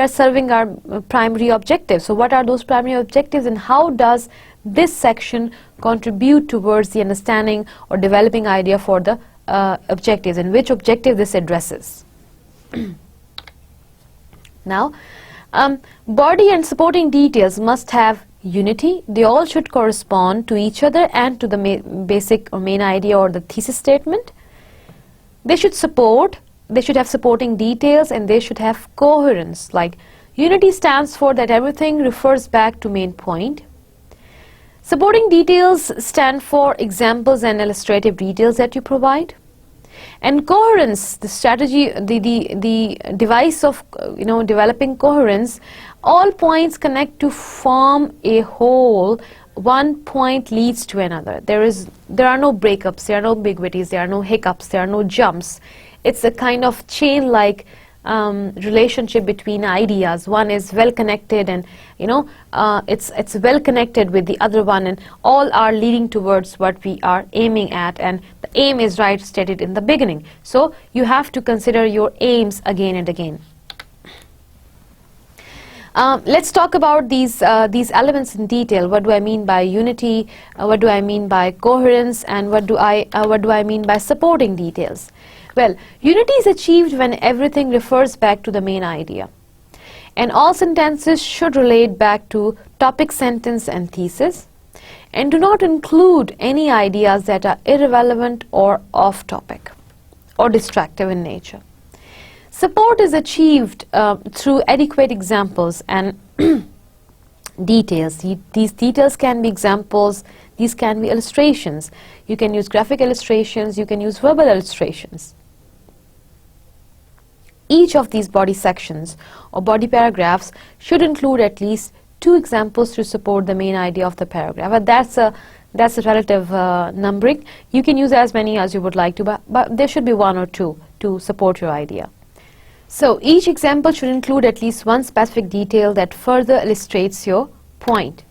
serving our primary objectives. So what are those primary objectives, and how does this section contribute towards the understanding or developing idea for the objectives, and which objective this addresses. Now, body and supporting details must have unity. They all should correspond to each other and to the basic or main idea or the thesis statement. They should have supporting details, and they should have coherence. Like unity stands for that everything refers back to main point. Supporting details stand for examples and illustrative details that you provide. And coherence, the strategy, the device of developing coherence, all points connect to form a whole. One point leads to another. There are no breakups, there are no ambiguities, there are no hiccups, there are no jumps. It's a kind of chain-like relationship between ideas. One is well connected, and it's well connected with the other one, and all are leading towards what we are aiming at, and the aim is right stated in the beginning. So you have to consider your aims again and again. Let's talk about these elements in detail. What do I mean by unity? What do I mean by coherence? And what do I mean by supporting details? Well, unity is achieved when everything refers back to the main idea. And all sentences should relate back to topic, sentence and thesis, and do not include any ideas that are irrelevant or off topic or distractive in nature. Support is achieved through adequate examples and details. These details can be examples, these can be illustrations. You can use graphic illustrations, you can use verbal illustrations. Each of these body sections or body paragraphs should include at least 2 examples to support the main idea of the paragraph. But that's a relative numbering. You can use as many as you would like to, but there should be 1 or 2 to support your idea. So each example should include at least 1 specific detail that further illustrates your point.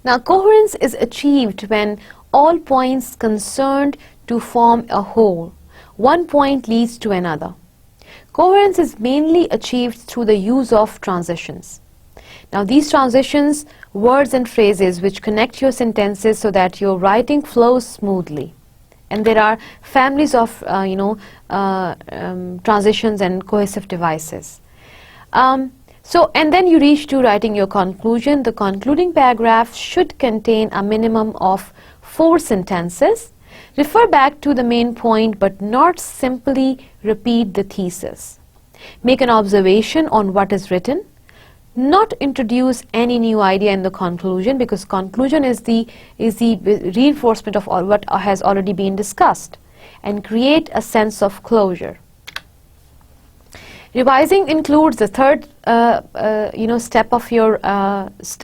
Now, coherence is achieved when all points concerned to form a whole. One point leads to another. Coherence is mainly achieved through the use of transitions. Now, these transitions, words and phrases which connect your sentences so that your writing flows smoothly. And there are families of transitions and cohesive devices. And then you reach to writing your conclusion. The concluding paragraph should contain a minimum of 4 sentences. Refer back to the main point but not simply repeat the thesis. Make an observation on what is written. Not introduce any new idea in the conclusion, because conclusion is the reinforcement of all what has already been discussed, and create a sense of closure. Revising includes the third step of your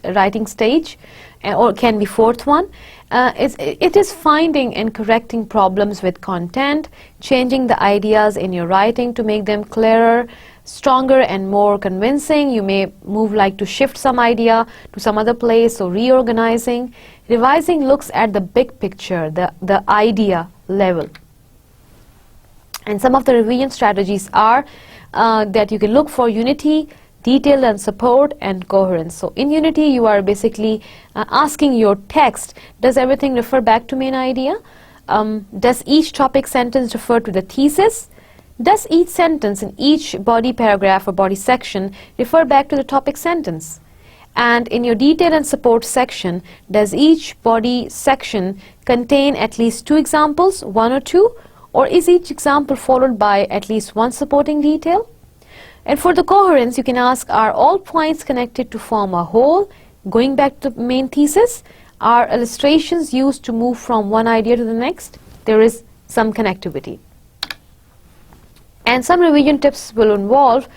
writing stage, or can be 4th one. It is finding and correcting problems with content, changing the ideas in your writing to make them clearer, stronger and more convincing. You may move like to shift some idea to some other place, or reorganizing. Revising looks at the big picture, the idea level. And some of the revision strategies are that you can look for unity, detail and support, and coherence. So in unity, you are basically asking your text, does everything refer back to main idea? Does each topic sentence refer to the thesis? Does each sentence in each body paragraph or body section refer back to the topic sentence? And in your detail and support section, does each body section contain at least 2 examples, 1 or 2? Or is each example followed by at least 1 supporting detail? And for the coherence, you can ask, are all points connected to form a whole? Going back to the main thesis, are illustrations used to move from one idea to the next? There is some connectivity. And some revision tips will involve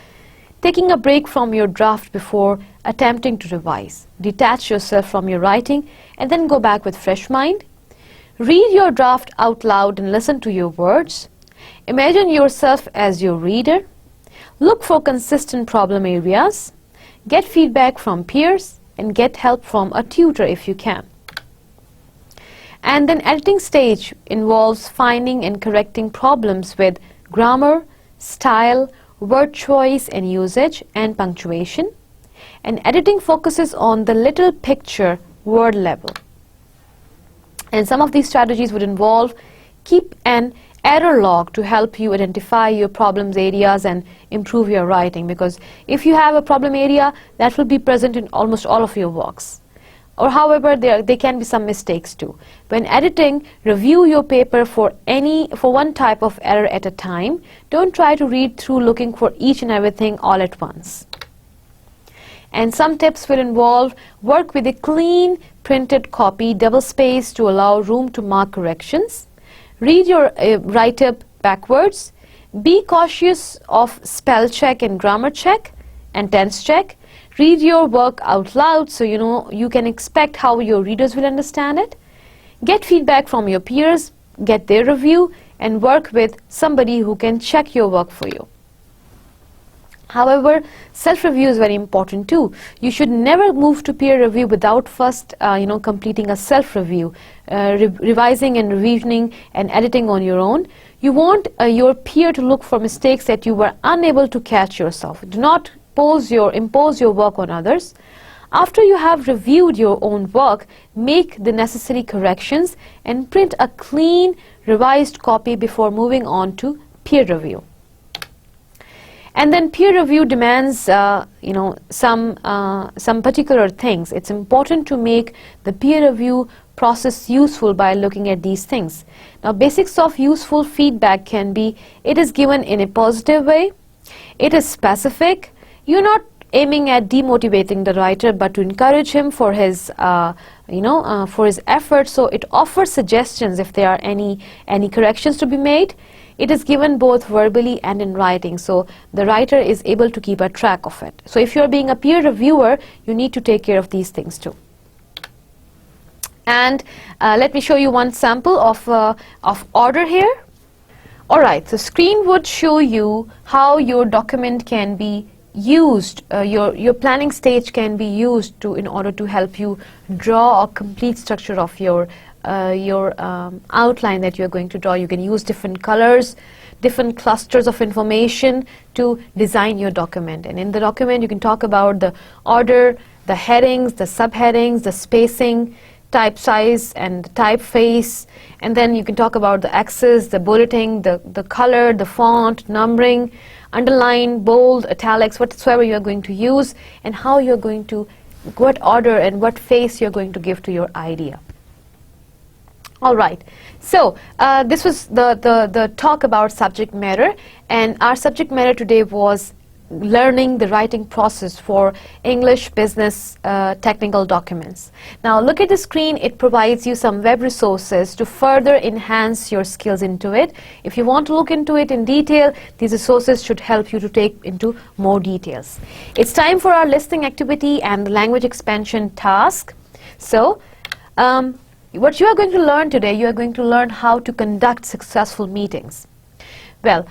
taking a break from your draft before attempting to revise. Detach yourself from your writing and then go back with fresh mind. Read your draft out loud and listen to your words. Imagine yourself as your reader. Look for consistent problem areas. Get feedback from peers and get help from a tutor if you can. And then editing stage involves finding and correcting problems with grammar, style, word choice and usage, and punctuation. And editing focuses on the little picture word level. And some of these strategies would involve keep an error log to help you identify your problems areas and improve your writing, because if you have a problem area, that will be present in almost all of your works. Or however, there can be some mistakes too. When editing, review your paper for one type of error at a time. Don't try to read through looking for each and everything all at once. And some tips will involve work with a clean printed copy, double space to allow room to mark corrections. Read your write-up backwards. Be cautious of spell check and grammar check and tense check. Read your work out loud so you can expect how your readers will understand it. Get feedback from your peers, get their review, and work with somebody who can check your work for you. However, self-review is very important too. You should never move to peer review without first completing a self-review, revising and revisioning and editing on your own. You want your peer to look for mistakes that you were unable to catch yourself. Do not impose your work on others. After you have reviewed your own work, make the necessary corrections and print a clean, revised copy before moving on to peer review. And then peer review demands, some particular things. It's important to make the peer review process useful by looking at these things. Now, basics of useful feedback can be, it is given in a positive way, it is specific, you're not aiming at demotivating the writer, but to encourage him for his, for his efforts. So it offers suggestions if there are any corrections to be made. It is given both verbally and in writing, so the writer is able to keep a track of it. So if you're being a peer reviewer, you need to take care of these things too. And let me show you one sample of order here. All right, so screen would show you how your document can be used, your planning stage can be used in order to help you draw a complete structure of your outline that you're going to draw. You can use different colors, different clusters of information to design your document. And in the document, you can talk about the order, the headings, the subheadings, the spacing, type size and typeface, and then you can talk about the axis, the bulleting, the color, the font, numbering, underline, bold, italics, whatsoever you're going to use, and how you're going to, what order and what face you're going to give to your idea. All right, so this was the talk about subject matter, and our subject matter today was learning the writing process for English business technical documents. Now look at the screen, it provides you some web resources to further enhance your skills into it. If you want to look into it in detail, these resources should help you to take into more details. It's time for our listening activity and the language expansion task. So what you are going to learn today, you are going to learn how to conduct successful meetings. Well,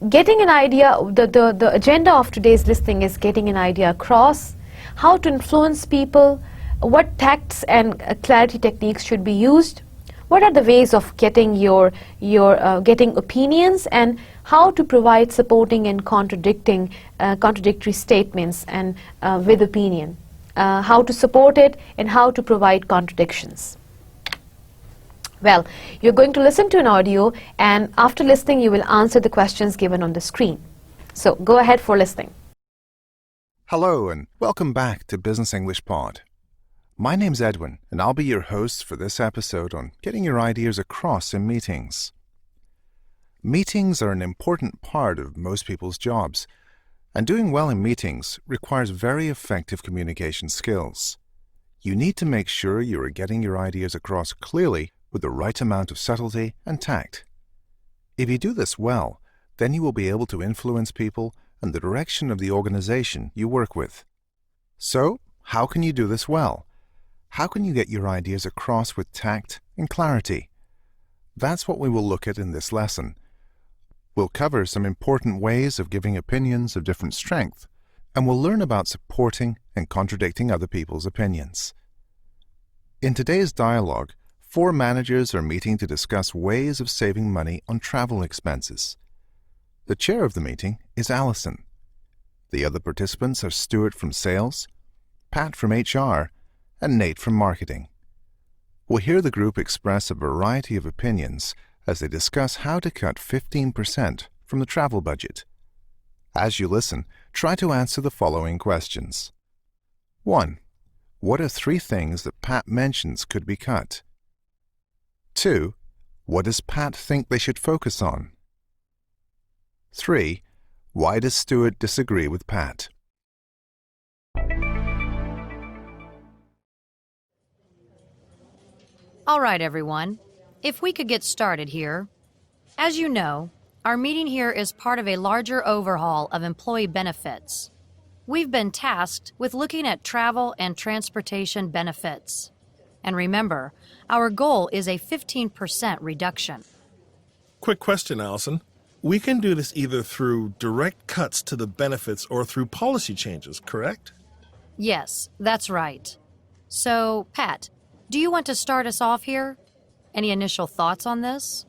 getting an idea, the agenda of today's listening is getting an idea across, how to influence people, what tacts and clarity techniques should be used, what are the ways of getting getting opinions, and how to provide supporting and contradictory statements and with opinion, how to support it and how to provide contradictions. Well, you're going to listen to an audio, and after listening you will answer the questions given on the screen. So go ahead for listening. Hello and welcome back to Business English Pod. My name's Edwin, and I'll be your host for this episode on getting your ideas across in meetings. Meetings are an important part of most people's jobs, and doing well in meetings requires very effective communication skills. You need to make sure you are getting your ideas across clearly with the right amount of subtlety and tact. If you do this well, then you will be able to influence people and the direction of the organization you work with. So, how can you do this well? How can you get your ideas across with tact and clarity? That's what we will look at in this lesson. We'll cover some important ways of giving opinions of different strength, and we'll learn about supporting and contradicting other people's opinions. In today's dialogue, 4 managers are meeting to discuss ways of saving money on travel expenses. The chair of the meeting is Alison. The other participants are Stuart from Sales, Pat from HR, and Nate from Marketing. We'll hear the group express a variety of opinions as they discuss how to cut 15% from the travel budget. As you listen, try to answer the following questions. 1. What are 3 things that Pat mentions could be cut? 2. What does Pat think they should focus on? 3. Why does Stuart disagree with Pat? All right, everyone. If we could get started here. As you know, our meeting here is part of a larger overhaul of employee benefits. We've been tasked with looking at travel and transportation benefits. And remember, our goal is a 15% reduction. Quick question, Allison. We can do this either through direct cuts to the benefits or through policy changes, correct? Yes, that's right. So, Pat, do you want to start us off here? Any initial thoughts on this?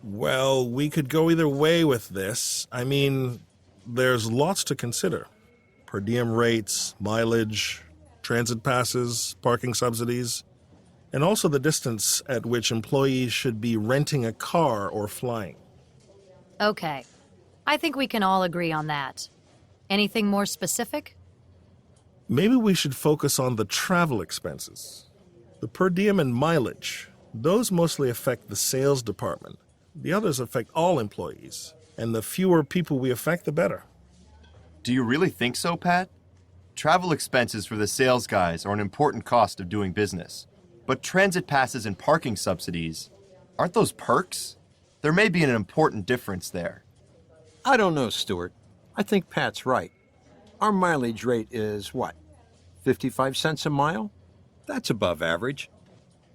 Well, we could go either way with this. I mean, there's lots to consider. Per diem rates, mileage, transit passes, parking subsidies, and also the distance at which employees should be renting a car or flying. Okay. I think we can all agree on that. Anything more specific? Maybe we should focus on the travel expenses. The per diem and mileage. Those mostly affect the sales department. The others affect all employees. And the fewer people we affect, the better. Do you really think so, Pat? Travel expenses for the sales guys are an important cost of doing business. But transit passes and parking subsidies, aren't those perks? There may be an important difference there. I don't know, Stuart. I think Pat's right. Our mileage rate is what? 55 cents a mile? That's above average.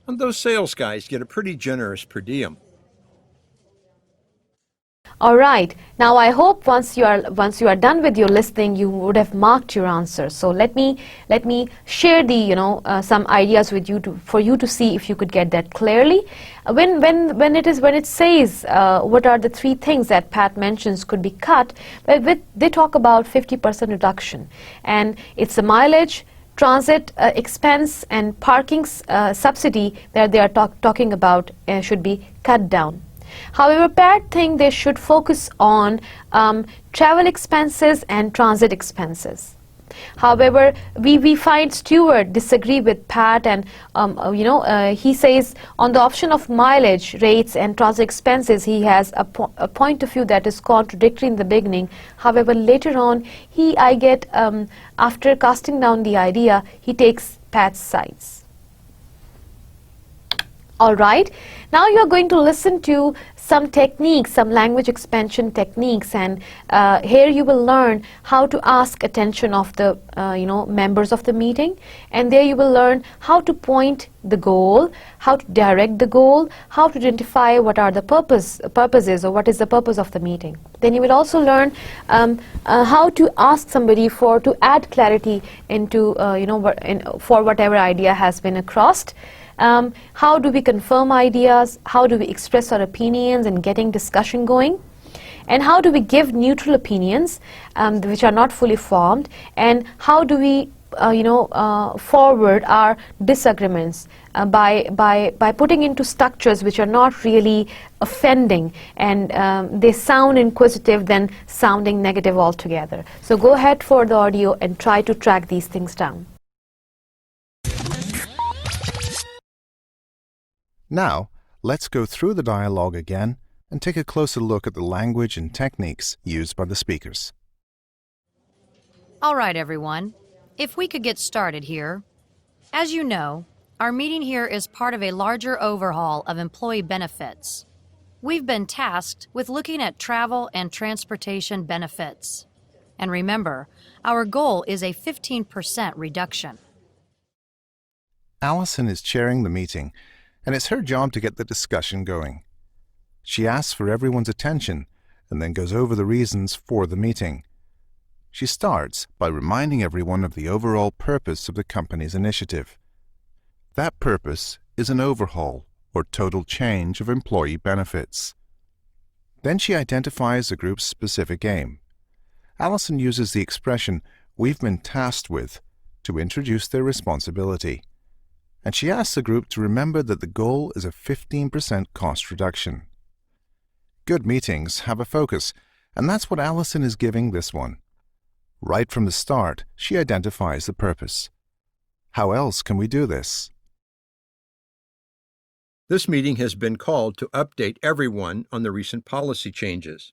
And those sales guys get a pretty generous per diem. All right. Now I hope once you are done with your listening, you would have marked your answers. So let me share the some ideas with you for you to see if you could get that clearly. When it says what are the three things that Pat mentions could be cut, they talk about 50% reduction, and it's the mileage, transit expense, and parking subsidy that they are talking about should be cut down. However, Pat thinks they should focus on travel expenses and transit expenses. However, we find Stuart disagree with Pat, and he says on the option of mileage rates and transit expenses, he has a point of view that is contradictory in the beginning. However, later on, after casting down the idea, he takes Pat's sides. All right, now you're going to listen to some techniques, some language expansion techniques, and here you will learn how to ask attention of the members of the meeting, and there you will learn how to point the goal, how to direct the goal, how to identify what are the purposes or what is the purpose of the meeting. Then you will also learn how to ask somebody to add clarity into for whatever idea has been across. How do we confirm ideas? How do we express our opinions and getting discussion going? And how do we give neutral opinions which are not fully formed? And how do we forward our disagreements by putting into structures which are not really offending, and they sound inquisitive than sounding negative altogether. So go ahead for the audio and try to track these things down. Now, let's go through the dialogue again and take a closer look at the language and techniques used by the speakers. All right, everyone. If we could get started here. As you know, our meeting here is part of a larger overhaul of employee benefits. We've been tasked with looking at travel and transportation benefits. And remember, our goal is a 15% reduction. Allison is chairing the meeting, and it's her job to get the discussion going. She asks for everyone's attention and then goes over the reasons for the meeting. She starts by reminding everyone of the overall purpose of the company's initiative. That purpose is an overhaul or total change of employee benefits. Then she identifies the group's specific aim. Allison uses the expression "we've been tasked with" to introduce their responsibility. And she asks the group to remember that the goal is a 15% cost reduction. Good meetings have a focus, and that's what Allison is giving this one. Right from the start, she identifies the purpose. How else can we do this? This meeting has been called to update everyone on the recent policy changes.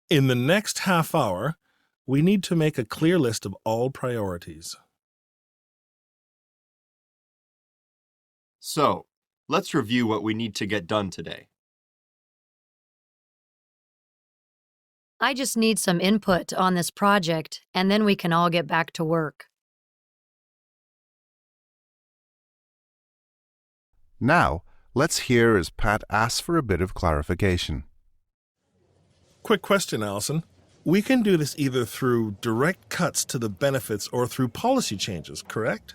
In the next half hour, we need to make a clear list of all priorities. So, let's review what we need to get done today. I just need some input on this project, and then we can all get back to work. Now, let's hear as Pat asks for a bit of clarification. Quick question, Allison. We can do this either through direct cuts to the benefits or through policy changes, correct?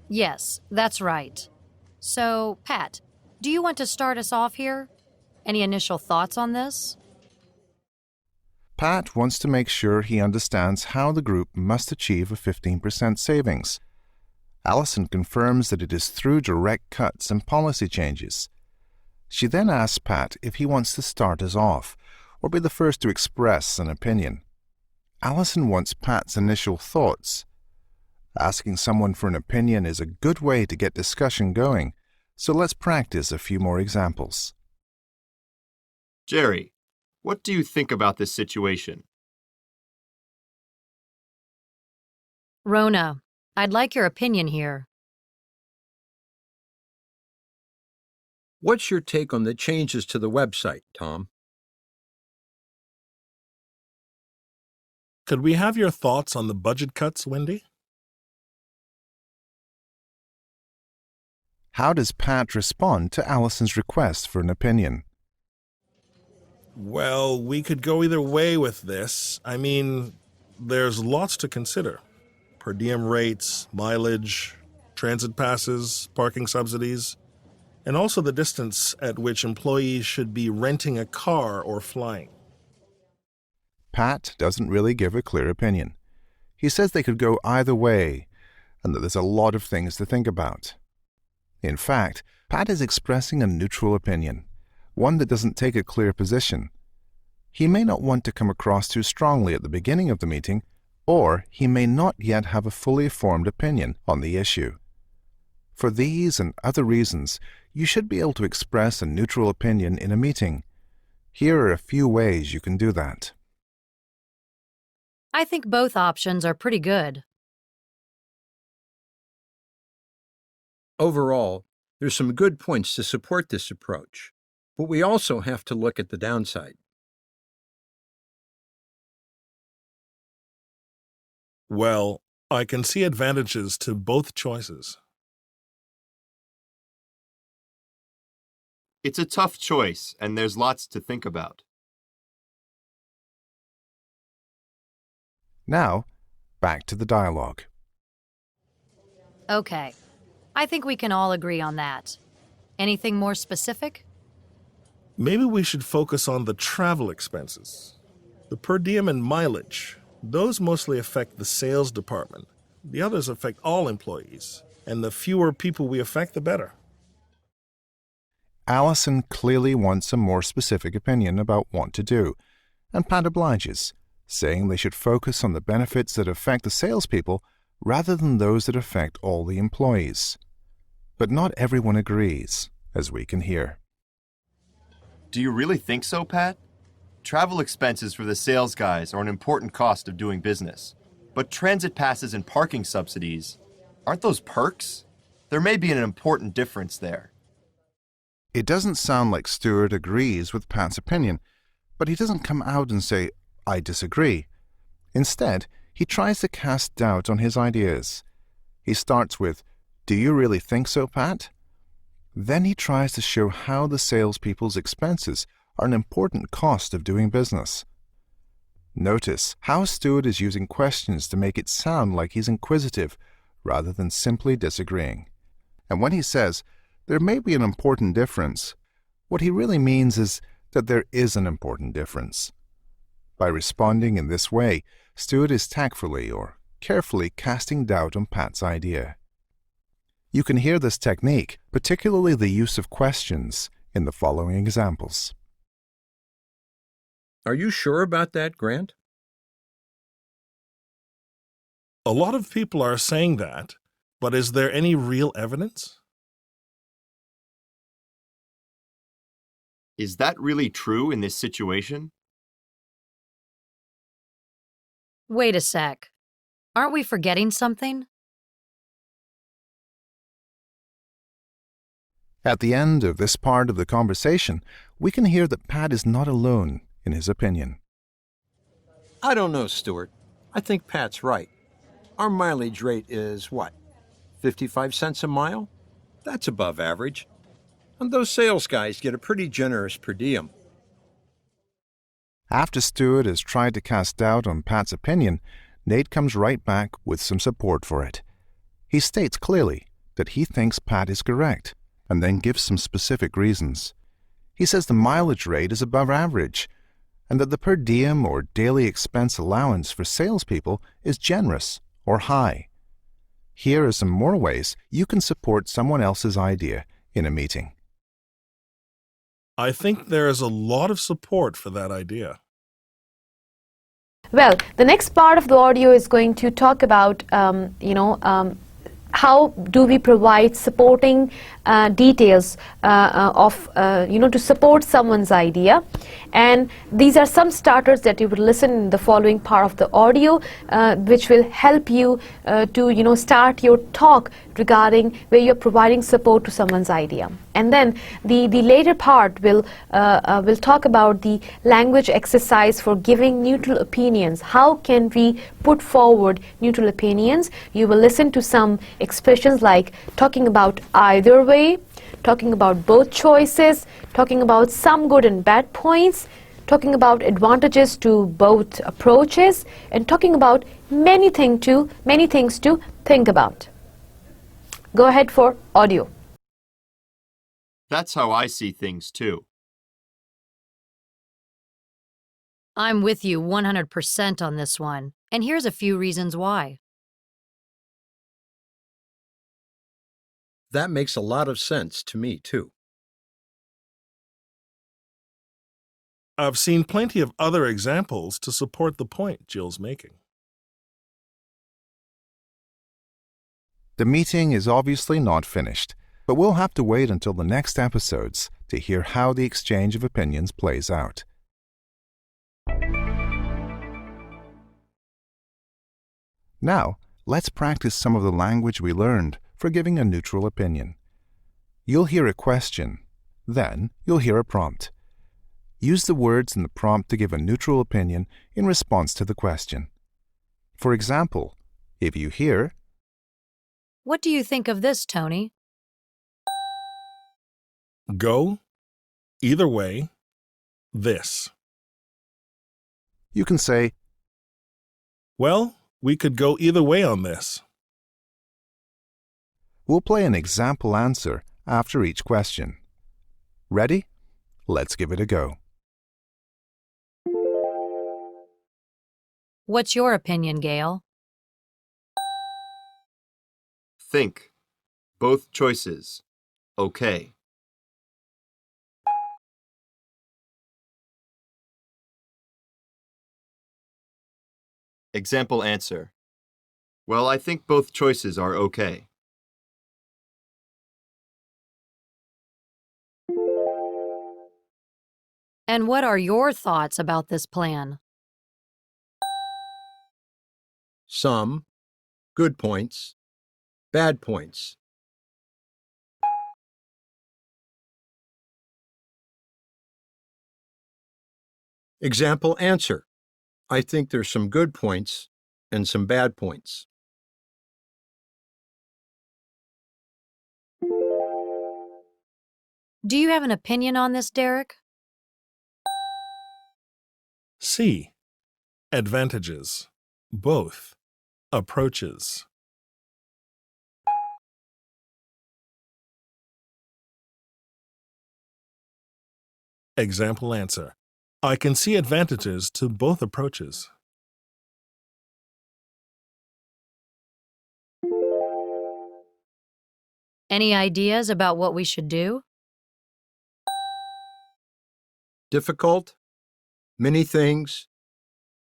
Yes, that's right. So, Pat, do you want to start us off here? Any initial thoughts on this? Pat wants to make sure he understands how the group must achieve a 15% savings. Allison confirms that it is through direct cuts and policy changes. She then asks Pat if he wants to start us off, or be the first to express an opinion. Alison wants Pat's initial thoughts. Asking someone for an opinion is a good way to get discussion going, so let's practice a few more examples. Jerry, what do you think about this situation? Rona, I'd like your opinion here. What's your take on the changes to the website, Tom? Could we have your thoughts on the budget cuts, Wendy? How does Pat respond to Alison's request for an opinion? Well, we could go either way with this. I mean, there's lots to consider. Per diem rates, mileage, transit passes, parking subsidies, and also the distance at which employees should be renting a car or flying. Pat doesn't really give a clear opinion. He says they could go either way, and that there's a lot of things to think about. In fact, Pat is expressing a neutral opinion, one that doesn't take a clear position. He may not want to come across too strongly at the beginning of the meeting, or he may not yet have a fully formed opinion on the issue. For these and other reasons, you should be able to express a neutral opinion in a meeting. Here are a few ways you can do that. I think both options are pretty good. Overall, there's some good points to support this approach, but we also have to look at the downside. Well, I can see advantages to both choices. It's a tough choice, and there's lots to think about. Now, back to the dialogue. Okay, I think we can all agree on that. Anything more specific? Maybe we should focus on the travel expenses. The per diem and mileage, those mostly affect the sales department. The others affect all employees, and the fewer people we affect, the better. Alison clearly wants a more specific opinion about what to do, and Pat obliges, saying they should focus on the benefits that affect the salespeople rather than those that affect all the employees. But not everyone agrees, as we can hear. Do you really think so, Pat? Travel expenses for the sales guys are an important cost of doing business. But transit passes and parking subsidies, aren't those perks? There may be an important difference there. It doesn't sound like Stuart agrees with Pat's opinion, but he doesn't come out and say, "I disagree." Instead, he tries to cast doubt on his ideas. He starts with, "Do you really think so, Pat?" Then he tries to show how the salespeople's expenses are an important cost of doing business. Notice how Stuart is using questions to make it sound like he's inquisitive rather than simply disagreeing. And when he says, "There may be an important difference," what he really means is that there is an important difference. By responding in this way, Stuart is tactfully or carefully casting doubt on Pat's idea. You can hear this technique, particularly the use of questions, in the following examples. Are you sure about that, Grant? A lot of people are saying that, but is there any real evidence? Is that really true in this situation? Wait a sec. Aren't we forgetting something? At the end of this part of the conversation, we can hear that Pat is not alone in his opinion. I don't know, Stuart. I think Pat's right. Our mileage rate is what? 55 cents a mile? That's above average. And those sales guys get a pretty generous per diem. After Stuart has tried to cast doubt on Pat's opinion, Nate comes right back with some support for it. He states clearly that he thinks Pat is correct, and then gives some specific reasons. He says the mileage rate is above average, and that the per diem or daily expense allowance for salespeople is generous or high. Here are some more ways you can support someone else's idea in a meeting. I think there is a lot of support for that idea. Well, the next part of the audio is going to talk about, how do we provide supporting details to support someone's idea. And these are some starters that you will listen in the following part of the audio, which will help you to, start your talk regarding where you're providing support to someone's idea. And then the later part will talk about the language exercise for giving neutral opinions. How can we put forward neutral opinions? You will listen to some expressions like talking about either way, talking about both choices, talking about some good and bad points, talking about advantages to both approaches, and talking about many things to think about. Go ahead for audio. That's how I see things too. I'm with you 100% on this one, and here's a few reasons why. That makes a lot of sense to me, too. I've seen plenty of other examples to support the point Jill's making. The meeting is obviously not finished, but we'll have to wait until the next episodes to hear how the exchange of opinions plays out. Now, let's practice some of the language we learned for giving a neutral opinion. You'll hear a question, then you'll hear a prompt. Use the words in the prompt to give a neutral opinion in response to the question. For example, if you hear, What do you think of this, Tony? Go, either way, this. you can say, Well, we could go either way on this. we'll play an example answer after each question. Ready? Let's give it a go. What's your opinion, Gail? Think. Both choices. Okay. Example answer. Well, I think both choices are okay. And what are your thoughts about this plan? Some, good points, bad points. Example answer. I think there's some good points and some bad points. Do you have an opinion on this, Derek? C. Advantages. Both. Approaches. Example answer. I can see advantages to both approaches. Any ideas about what we should do? Difficult, many things,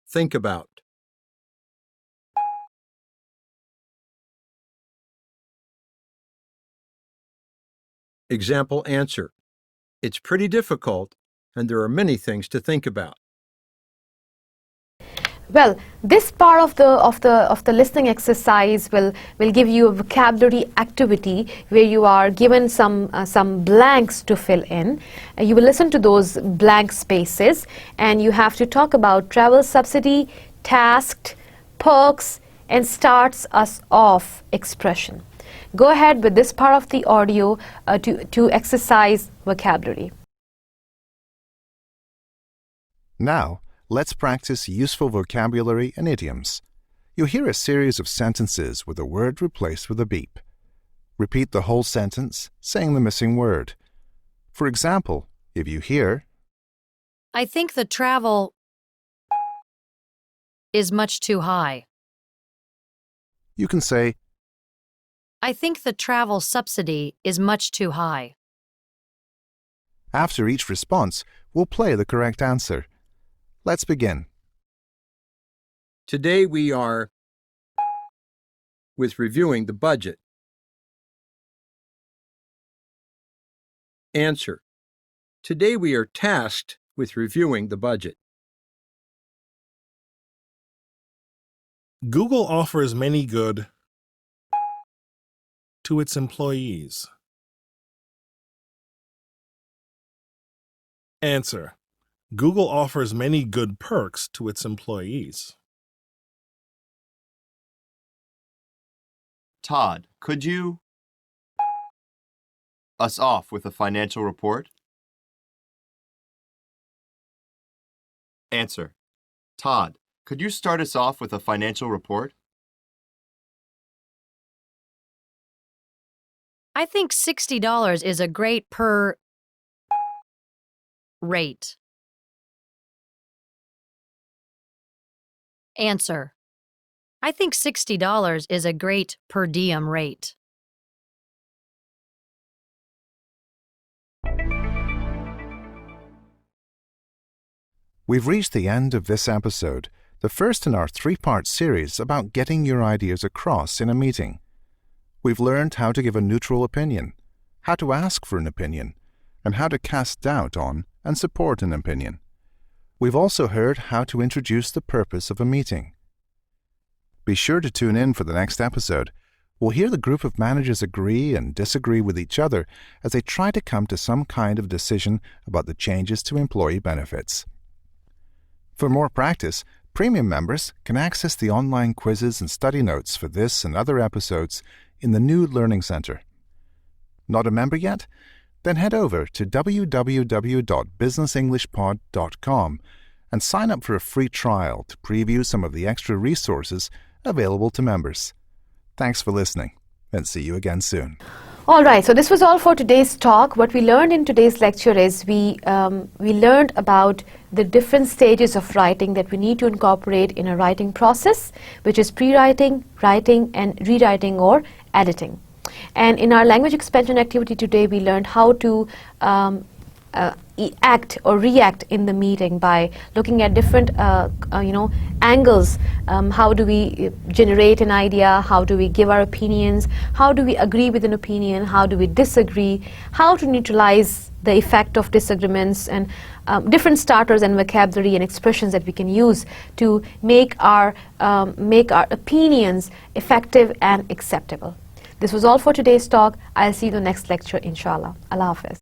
think about. Example answer. It's pretty difficult, and there are many things to think about. Well, this part of the listening exercise will give you a vocabulary activity where you are given some blanks to fill in. You will listen to those blank spaces, and you have to talk about travel subsidy, tasked, perks, and starts us off expression. Go ahead with this part of the audio to exercise vocabulary. Now, let's practice useful vocabulary and idioms. You'll hear a series of sentences with a word replaced with a beep. Repeat the whole sentence, saying the missing word. For example, if you hear, I think the travel is much too high. you can say, I think the travel subsidy is much too high. After each response, we'll play the correct answer. Let's begin. Today we are with reviewing the budget. Answer. Today we are tasked with reviewing the budget. Google offers many good to its employees. Answer. Google offers many good perks to its employees. Todd, could you us off with a financial report? Answer. Todd, could you start us off with a financial report? I think $60 is a great per rate. Answer. I think $60 is a great per diem rate. We've reached the end of this episode, the first in our three-part series about getting your ideas across in a meeting. We've learned how to give a neutral opinion, how to ask for an opinion, and how to cast doubt on and support an opinion. We've also heard how to introduce the purpose of a meeting. Be sure to tune in for the next episode. We'll hear the group of managers agree and disagree with each other as they try to come to some kind of decision about the changes to employee benefits. For more practice, premium members can access the online quizzes and study notes for this and other episodes in the new Learning Center. Not a member yet? Then head over to www.businessenglishpod.com and sign up for a free trial to preview some of the extra resources available to members. Thanks for listening, and see you again soon. All right, so this was all for today's talk. What we learned in today's lecture is we learned about the different stages of writing that we need to incorporate in a writing process, which is pre-writing, writing, and rewriting or editing. And in our language expansion activity today, we learned how to act or react in the meeting by looking at different angles. How do we generate an idea? How do we give our opinions? How do we agree with an opinion? How do we disagree? How to neutralize the effect of disagreements, and different starters and vocabulary and expressions that we can use to make our opinions effective and acceptable. This was all for today's talk. I'll see you in the next lecture, inshallah. Allah Hafiz.